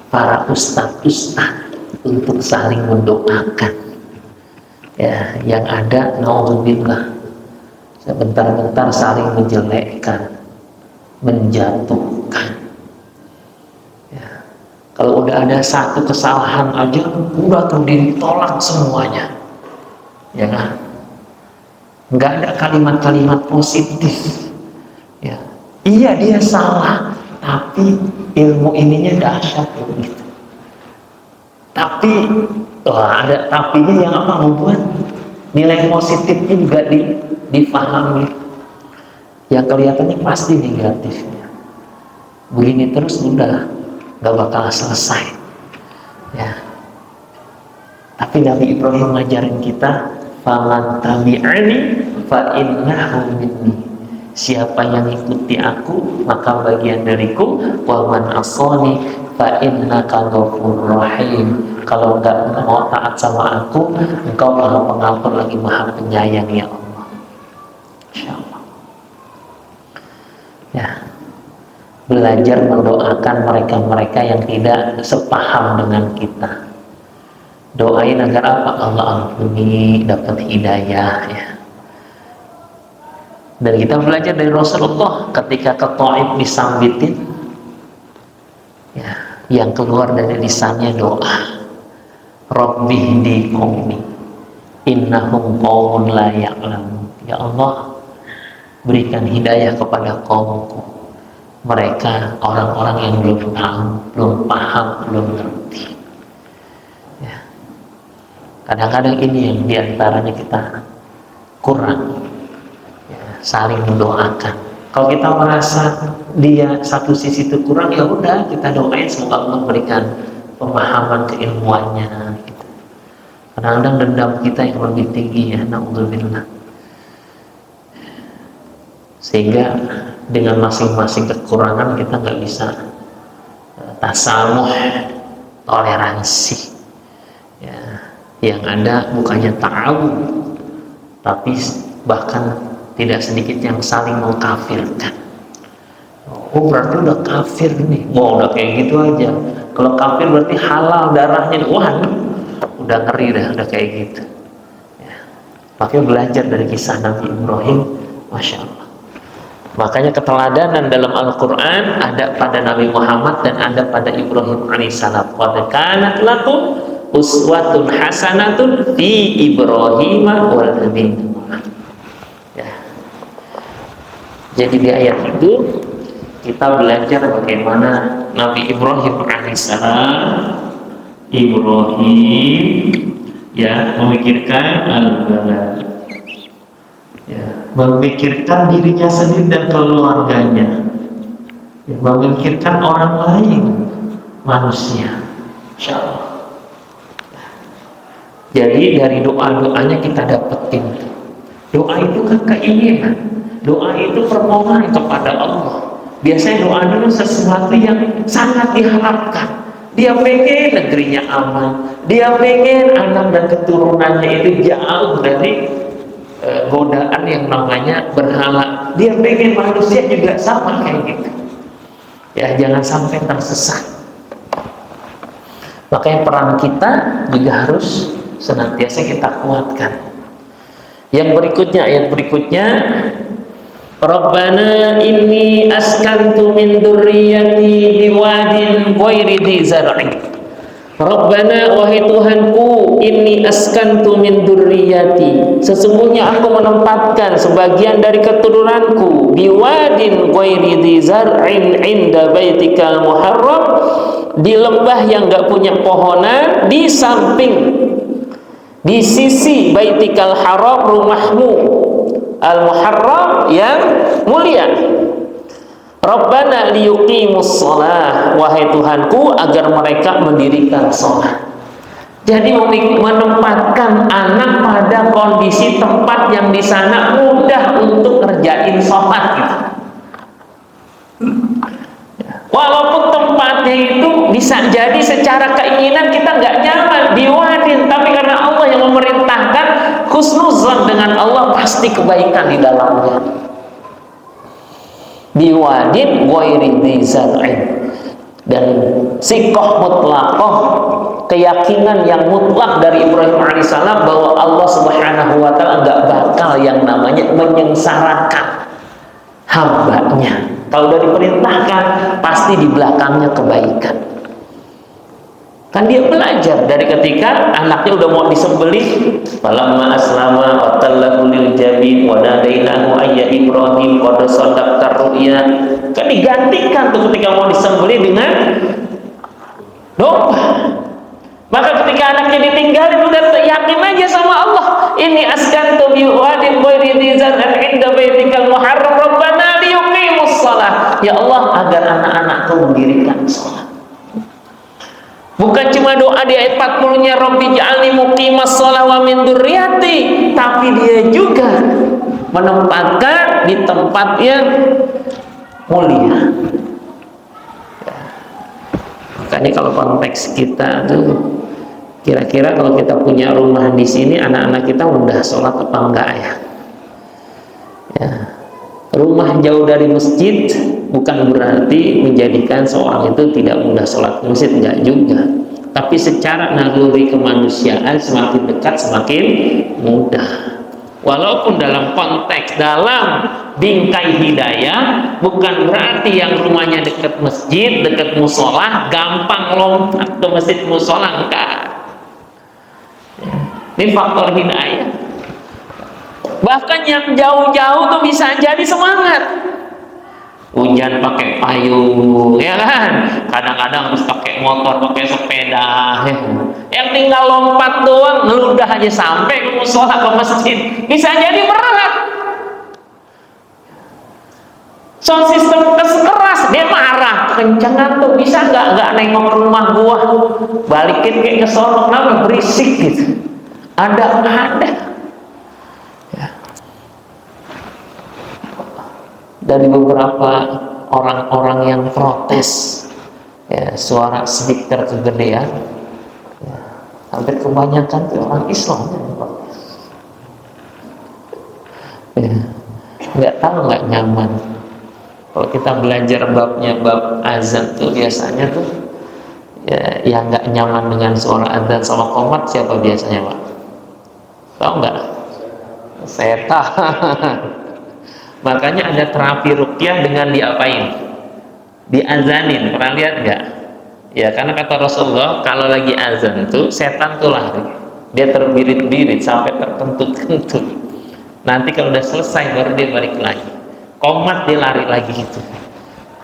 para ustadz-ustadz, untuk saling mendoakan. Ya, yang ada naudzubillah, sebentar-bentar saling menjelekkan, menjatuhkan. Ya, kalau udah ada satu kesalahan aja, udah tuh ditolak semuanya, ya kan? Nggak ada kalimat-kalimat positif. Ya, iya dia salah, tapi ilmu ininya dahsyat gitu. Tapi ada tapinya yang apa, membuat nilai positifnya juga difahami. Yang kelihatannya pasti negatifnya. Begini terus udah gak bakal selesai. Ya. Tapi Nabi Ibrahim ngajarin kita, faman tabi'ani fa innahu minni. Siapa yang ikuti aku, maka bagian dariku. Wa man asani fa innaka ghafurur rahim. Kalau enggak mau taat sama aku, engkau maha pengampun lagi maha penyayang, ya Allah. Insyaallah. Ya. Belajar mendoakan mereka-mereka yang tidak sepaham dengan kita. Doain agar apa? Allah ampuni, dapat hidayah ya. Dan kita belajar dari Rasulullah ketika ke Taif disambitin ya, yang keluar dari lisannya doa, Rabbi hdi qaumi innahum qaumun la ya'lamun. Ya Allah, berikan hidayah kepada kaumku, mereka orang-orang yang belum tahu, belum paham, belum ngerti ya. Kadang-kadang ini yang diantaranya kita kurang ya, saling mendoakan. Kalau kita merasa dia satu sisi itu kurang, ya udah kita doain semoga Allah berikan pemahaman keilmuannya gitu. Kadang-kadang dendam kita yang lebih tinggi ya, na'udzubillah. Sehingga dengan masing-masing kekurangan kita nggak bisa tasamuh, toleransi ya. Yang ada bukannya ta'awun, tapi bahkan tidak sedikit yang saling mengkafirkan. Oh berarti udah kafir nih, mau udah kayak gitu aja. Kalau kafir berarti halal darahnya, waduh, udah ngeri dah, udah kayak gitu ya. Makanya belajar dari kisah Nabi Ibrahim, Masya Allah. Makanya keteladanan dalam Al-Quran ada pada Nabi Muhammad dan ada pada Ibrahim alaihissalam. Qad kanat lakum uswatun hasanatun fi Ibrahim wal ladina ya. Jadi di ayat itu kita belajar bagaimana Nabi Ibrahim alaihissalam, ya, memikirkan al-balad ya, memikirkan dirinya sendiri dan keluarganya ya, memikirkan orang lain, manusia. Insya Allah. Jadi dari doa-doanya kita dapetin. Doa itu kan keinginan, doa itu permohonan kepada Allah. Biasanya doa dulu sesuatu yang sangat diharapkan. Dia pengen negerinya aman, dia pengen anak dan keturunannya itu jauh dari godaan yang namanya berhala. Dia pengen manusia juga sama kayak gitu ya, jangan sampai tersesat. Makanya peran kita juga harus senantiasa kita kuatkan. Yang berikutnya, ayat berikutnya, Rabbana inni askantu min dzurriyyati biwadin ghairi dzi zar'in. Rabbana, wahai Tuhanku, inni askantu min dzurriyyati, sesungguhnya aku menempatkan sebagian dari keturunanku biwadin ghairi dzi zar'in inda baitikal muharram, di lembah yang enggak punya pohonan, di samping, di sisi baitikal haram, rumahmu al-muharram yang mulia. Rabbana liyuqimus shalah, wahai Tuhanku, agar mereka mendirikan sholat. Jadi menempatkan anak pada kondisi tempat yang di sana mudah untuk ngerjain sholat gitu. Walaupun tempatnya itu bisa jadi secara keinginan kita nggak nyaman diwadin, tapi karena Allah yang memerintahkan, husnuzan dengan Allah, pasti kebaikan di dalamnya. Diwadin ghairi dzi zar'in, dan sikoh mutlaqoh, keyakinan yang mutlak dari Ibrahim alaihissalam bahwa Allah subhanahu wa ta'ala nggak bakal yang namanya menyengsarakan hambanya. Kalau udah diperintahkan, pasti di belakangnya kebaikan. Kan dia belajar dari ketika anaknya udah mau disembelih, falamma aslama wa tallahu lil jabin wa nadainahu ayya Ibrahim qad sadaqta ru'ya. Kan digantikan tuh ketika mau disembelih dengan domba. Maka ketika anaknya ditinggalin, udah yakin aja sama Allah, ini askantu bi wadin ghairi dzi zar'in inda baitikal muharram rabbana liyuqimus shalah. Ya Allah, agar anak-anakku mendirikan salat. Bukan cuma doa di ayat 40-nya Rabbi ja'alni muqimas shalah wa min dzurriyyati, tapi dia juga menempatkan di tempat yang mulia. Makanya kalau konteks kita tuh, kira-kira kalau kita punya rumah di sini, anak-anak kita mudah sholat apa enggak ya? Ya. Rumah jauh dari masjid bukan berarti menjadikan seorang itu tidak mudah sholat di masjid, enggak juga. tapi secara naluri kemanusiaan semakin dekat semakin mudah. Walaupun dalam konteks, dalam bingkai hidayah, bukan berarti yang rumahnya dekat masjid, dekat musola, gampang lompat ke masjid musola, enggak. Ini faktor hidayah. Bahkan yang jauh-jauh tuh bisa jadi semangat. Hujan pakai payung, ya kan? Kadang-kadang harus pakai motor, pakai sepeda. Ya. Yang tinggal lompat doang, ngeludah aja sampai ke musola, ke masjid. Bisa jadi berat. Sound system keras, dia marah, kencengan tuh, bisa nggak nengok ke rumah gua, balikin kayak ke sono, kenapa berisik gitu. Ada. Ya. Dari beberapa orang-orang yang protes, ya, suara speaker kegedean, ya, hampir kebanyakan tuh orang Islam yang protes. Ya, nggak tahu, nggak nyaman. Kalau kita belajar bab azan tuh biasanya tuh, ya, yang nggak nyaman dengan suara azan sama qomat siapa biasanya, Pak? Tahu nggak? Setan. Makanya ada terapi ruqyah dengan diapain? Diazanin. Pernah lihat nggak? Ya, karena kata Rasulullah, kalau lagi azan tuh setan tuh lari. Dia terbirit-birit sampai terkentut-kentut. Nanti kalau udah selesai baru dia balik lagi. Qomat dia lari lagi gitu.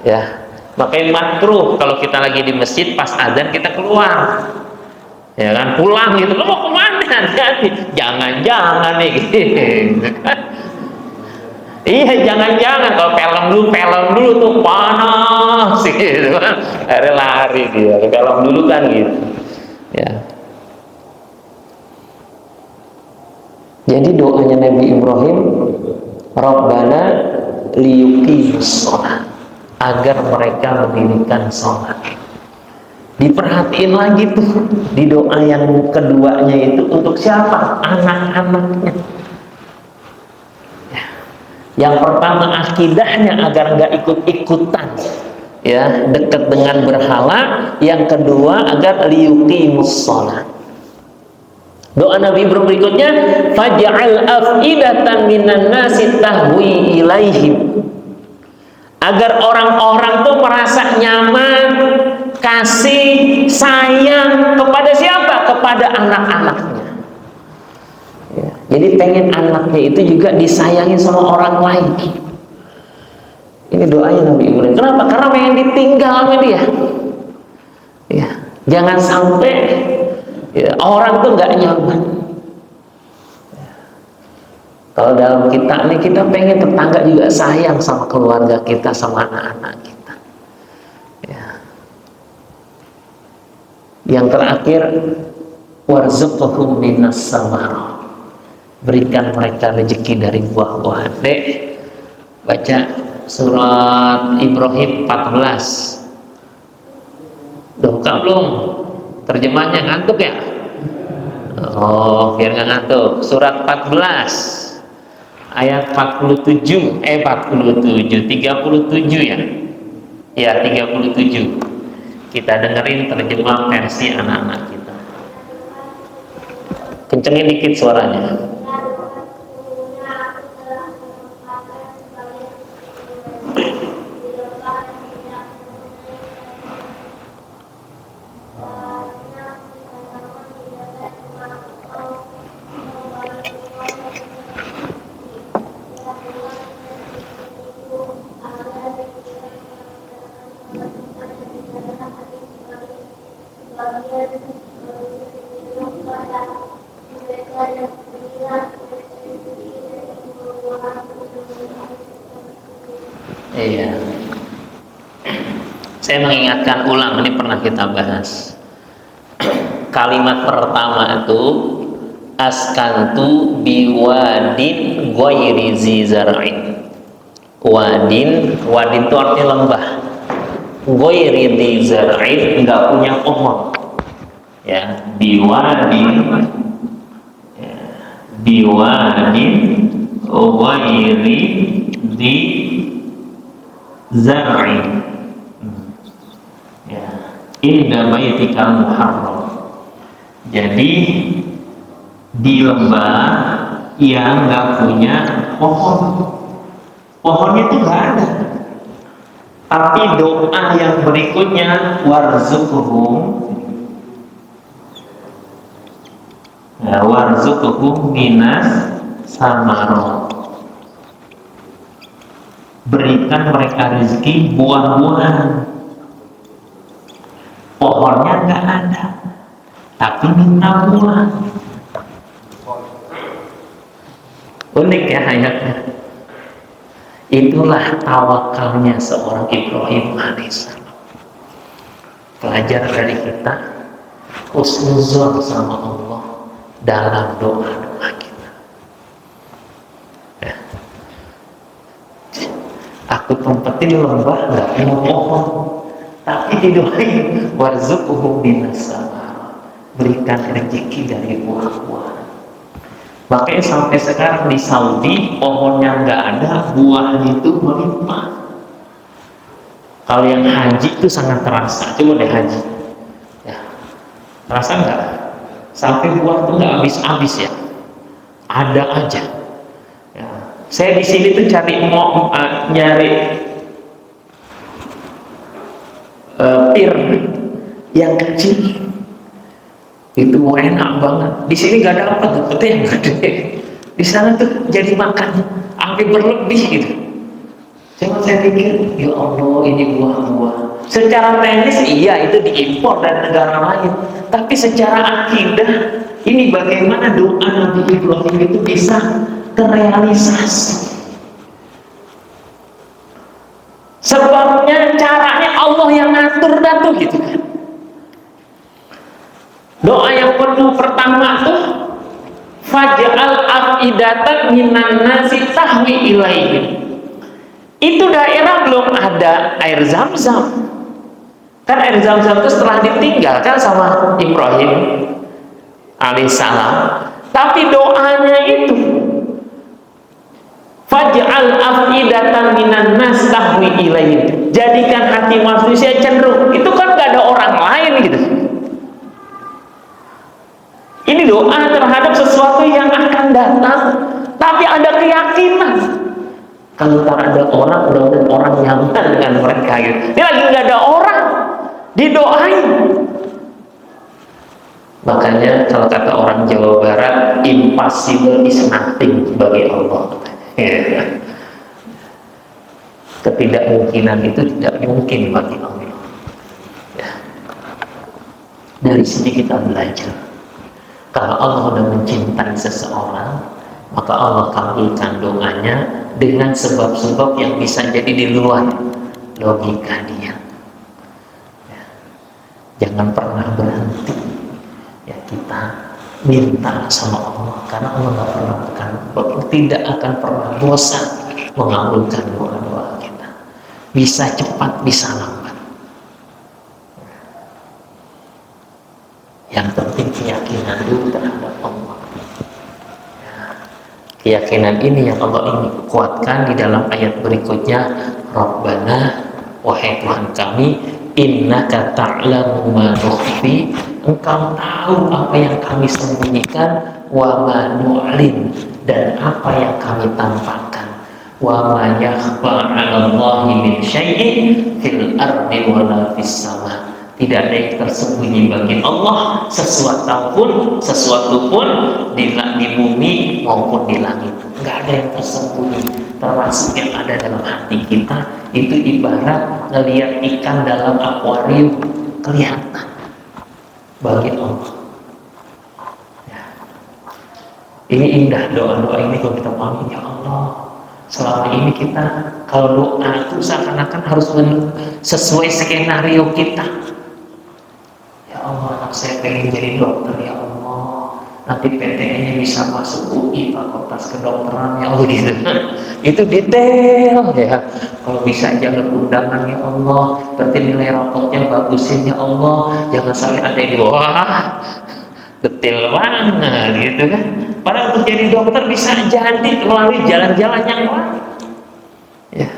Ya, makanya makruh kalau kita lagi di masjid pas azan kita keluar. Ya kan, pulang gitu. Lo mau kemana? Jangan-jangan nih gitu. Iya, jangan-jangan kalau film dulu tuh panas gitu kan, akhirnya lari dia. Film dulu kan gitu. Ya. Jadi doanya Nabi Ibrahim, Rabbana liyuqimus shalah, agar mereka mendirikan sholat. Diperhatiin lagi tuh di doa yang keduanya itu untuk siapa? Anak-anaknya. Yang pertama akidahnya agar nggak ikut-ikutan, ya, dekat dengan berhala. Yang kedua agar liyuqimus shalah. Doa Nabi berikutnya, faj'al af'idatan minan nasi tahwi ilaihim, agar orang-orang tuh merasa nyaman, kasih, sayang kepada siapa? Kepada anak-anaknya. Jadi pengen anaknya itu juga disayangi sama orang lain. Ini doanya Nabi Ibrahim. Kenapa? Karena pengen ditinggal sama dia. Ya, jangan sampai, ya, orang tuh nggak nyaman. Kalau dalam kita nih, kita pengen tetangga juga sayang sama keluarga kita, sama anak-anak kita. Ya. Yang terakhir, warzuqhum minas samarah, berikan mereka rezeki dari buah-buahan. Dek, baca surat Ibrahim 14. Udah buka belum? Terjemahnya ngantuk ya? Oh, biar nggak ngantuk. Surat 14 ayat 47, 37 ya? Ya, 37. Kita dengerin terjemah versi anak-anak kita. Kencengin dikit suaranya. Iya. Saya mengingatkan ulang, ini pernah kita bahas. Kalimat pertama itu askantu biwadin ghairi zizar'in. Wadin itu artinya lembah. Ghairi zizar'in, enggak punya pohon. Ya, biwadin, ya, biwadin ghairi di zar'i, ya, inda baitikal muharram, Jadi di lembah yang nggak punya pohon, pohonnya itu nggak ada. Tapi doa yang berikutnya, warzuqhum minas samarot, berikan mereka rezeki buah-buahan. Pohonnya nggak ada, tapi minta buah. Unik ya ayatnya. Itulah tawakalnya seorang Ibrahim alaihissalam. Pelajar dari kita, husnuzon sama Allah dalam doa-doa kita. Ya. Aku tempetin lembah nggak punya pohon, tapi didoain warzuqhum minas samarot, berikan rezeki dari buah-buah. Makanya sampai sekarang di Saudi pohonnya nggak ada, buahnya itu melimpah. Kalau yang haji itu sangat terasa. Coba deh haji, ya, terasa nggak? Sampai buah itu nggak habis-habis ya, ada aja. Ya. Saya di sini tuh nyari pir yang kecil. Itu enak banget. Di sini nggak ada apa, dapetnya yang gede. Di sana tuh jadi makan sampai berlebih gitu. Cuma saya pikir, ya Allah, ini buah-buah. Secara teknis iya itu diimpor dari negara lain, tapi secara akidah ini bagaimana doa Nabi Ibrahim itu bisa terrealisasi. Sebabnya caranya Allah yang ngatur datu gitu kan. Doa yang pertama tuh faj'al afidatan minan nasi tahwi ilaihim. Itu daerah belum ada air Zam-Zam. Kan air Zam-Zam itu setelah ditinggalkan sama Ibrahim alaihissalam. Tapi doanya itu faj'al afidatan minan nas tahwi ilaihim. Jadikan hati manusia cenderung. Itu kan gak ada orang lain gitu. Ini doa terhadap sesuatu yang akan datang, tapi ada keyakinan. Kalau tak ada orang, mudah-mudahan orang nyaman dengan mereka gitu. Ini lagi nggak ada orang, didoain. Makanya kalau kata orang Jawa Barat, impossible is nothing bagi Allah. Ketidakmungkinan itu tidak mungkin bagi Allah. Ya. Dari sini kita belajar. Kalau Allah sudah mencintai seseorang, maka Allah kabulkan doanya dengan sebab-sebab yang bisa jadi di luar logika dia. Ya. Jangan pernah berhenti. Ya, kita minta sama Allah, karena Allah tidak akan pernah bosan mengabulkan doa-doa kita. Bisa cepat, bisa lambat. Yang penting keyakinan dulu terhadap Allah. Ya. Keyakinan ini yang Allah ingin kuatkan di dalam ayat berikutnya. Rabbana, wahai Tuhan kami, innaka ta'lamu ma nukhfi, engkau tahu apa yang kami sembunyikan, wa ma nu'lin, dan apa yang kami tampakkan, wa ma yakhfa 'ala Allahi min syai'in fil ardi wa la fis sama. Tidak ada yang tersembunyi bagi Allah sesuatu pun di bumi maupun di langit. Nggak ada yang tersembunyi, termasuk yang ada dalam hati kita. Itu ibarat ngelihat ikan dalam akuarium, kelihatan bagi Allah. Ya. Ini indah doa-doa ini kalau kita pahami, ya Allah. Selama ini kita kalau doa itu seakan-akan harus sesuai skenario kita. Ya Allah, anak saya pengen jadi dokter, ya Allah. Nanti PTN-nya bisa masuk UI, Fakultas Kedokteran, ya Allah gitu. Itu detail ya. Kalau bisa jangan undangan, ya Allah. Berarti nilai rapotnya bagusin, ya Allah. Jangan sampai ada yang wah, detail banget gitu kan. Padahal untuk jadi dokter bisa jadi melalui jalan-jalan yang lain. Ya.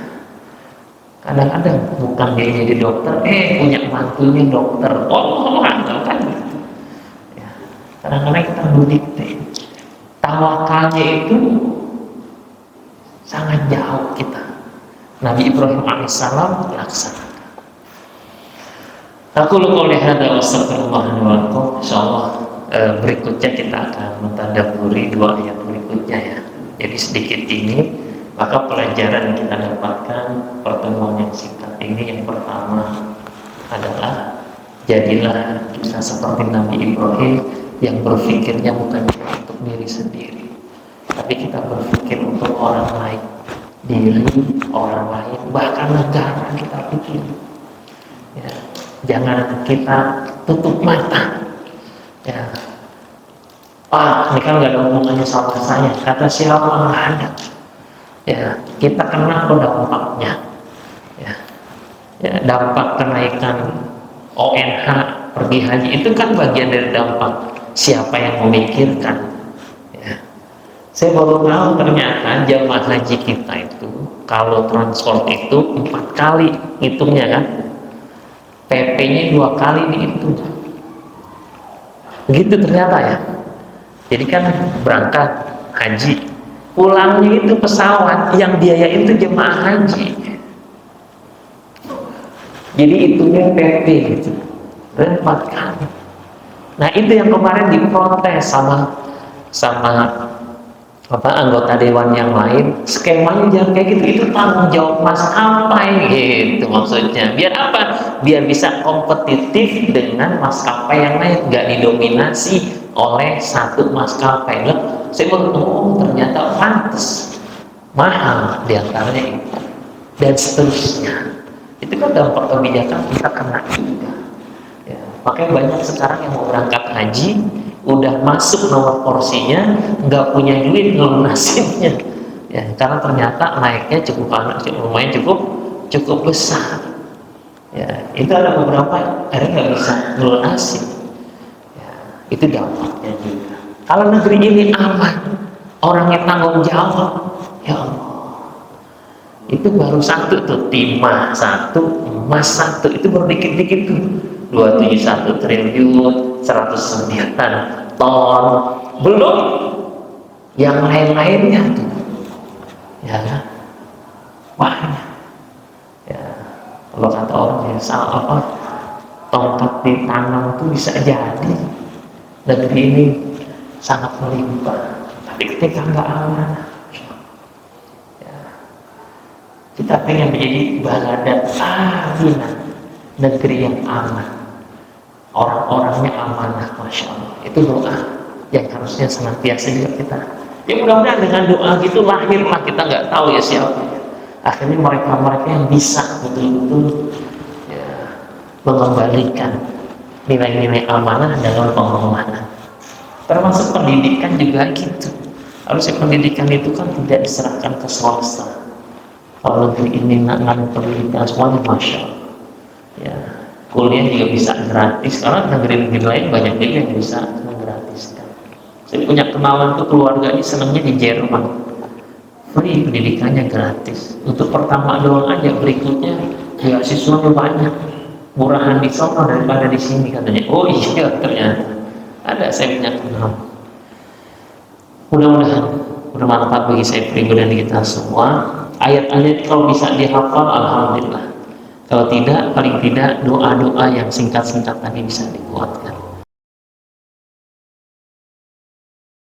Kadang-kadang bukan dia jadi dokter, punya mantunya dokter. Oh, kan gitu. Ya. Kadang-kadang kita mendikte. Tawakalnya itu sangat jauh kita. Nabi Ibrahim alaihissalam laksanakan. Aku qouli hadza wa astaghfirullah li wa lakum. Insyaallah berikutnya kita akan mentadabburi 2 ayat berikutnya ya. Jadi sedikit ini, maka pelajaran yang kita dapatkan pertemuan yang singkat ini, yang pertama adalah jadilah kita seperti Nabi Ibrahim yang berpikirnya bukan untuk diri sendiri, tapi kita berpikir untuk orang lain, diri orang lain, bahkan negara kita pikir. Ya, jangan kita tutup mata. Ya, Pak, ini kan nggak ada hubungannya sama saya. Kata siapa nggak ada. Ya, kita kena dampaknya. Ya, dampak kenaikan ONH pergi haji itu kan bagian dari dampak. Siapa yang memikirkan? Ya. Saya baru tahu ternyata jamaah haji kita itu kalau transport itu 4 kali hitungnya kan, PP-nya 2 kali dihitung. Begitu ternyata ya. Jadi kan berangkat haji, pulangnya itu pesawat, yang biaya itu jemaah haji. Jadi hitungnya PP gitu, dan 4 kali. Nah itu yang kemarin diprotes sama anggota dewan yang lain. Skemanya jangan kayak gitu, itu tanggung jawab maskapai gitu maksudnya. Biar apa? Biar bisa kompetitif dengan maskapai yang lain, nggak didominasi oleh satu maskapai. Saya baru ternyata pantas mahal diantaranya itu dan seterusnya. Itu kan dampak kebijakan kita kena juga. Ya, makanya banyak sekarang yang mau berangkat haji udah masuk nomor porsinya, nggak punya duit ngelunasinnya. Ya, karena ternyata naiknya lumayan cukup besar. Ya, itu ada beberapa akhirnya nggak bisa ngelunasin. Ya, itu dampaknya juga. Kalau negeri ini aman, orangnya tanggung jawab, ya Allah. Itu baru satu tuh, timah 1, emas 1, itu baru dikit-dikit tuh. 271 triliun, 109 ton, belum yang lain-lainnya tuh. Ya kan? Banyak. Ya, kalau kata orang ya salah tongkat ditanam tuh bisa jadi. Negeri ini sangat melimpah, tapi ketika nggak aman, kita pengen menjadi balada aminah, negeri yang aman, orang-orangnya amanah, masya Allah. Itu doa yang harusnya senantiasa juga kita. Ya mudah-mudahan dengan doa gitu lahirlah, kita nggak tahu ya siapa. Akhirnya mereka yang bisa betul-betul ya, mengembalikan nilai-nilai amanah dalam pengelolaan. Termasuk pendidikan juga gitu. Harusnya pendidikan itu kan tidak diserahkan ke swasta. Kalau negeri ini nganu pendidikan semuanya masya Allah. Ya, kuliah juga bisa gratis, karena negeri-negeri lain banyak juga yang bisa menggratiskan. Saya punya kenalan tuh keluarganya senangnya di Jerman, free pendidikannya gratis. Untuk pertama doang aja, berikutnya beasiswanya banyak, murahan di sana daripada di sini katanya. Oh iya ternyata ada, saya punya kenalan. Mudah-mudahan bermanfaat bagi saya pribadi dan kita semua. Ayat-ayat kalau bisa dihafal alhamdulillah. Kalau tidak, paling tidak doa-doa yang singkat-singkat tadi bisa dikuatkan.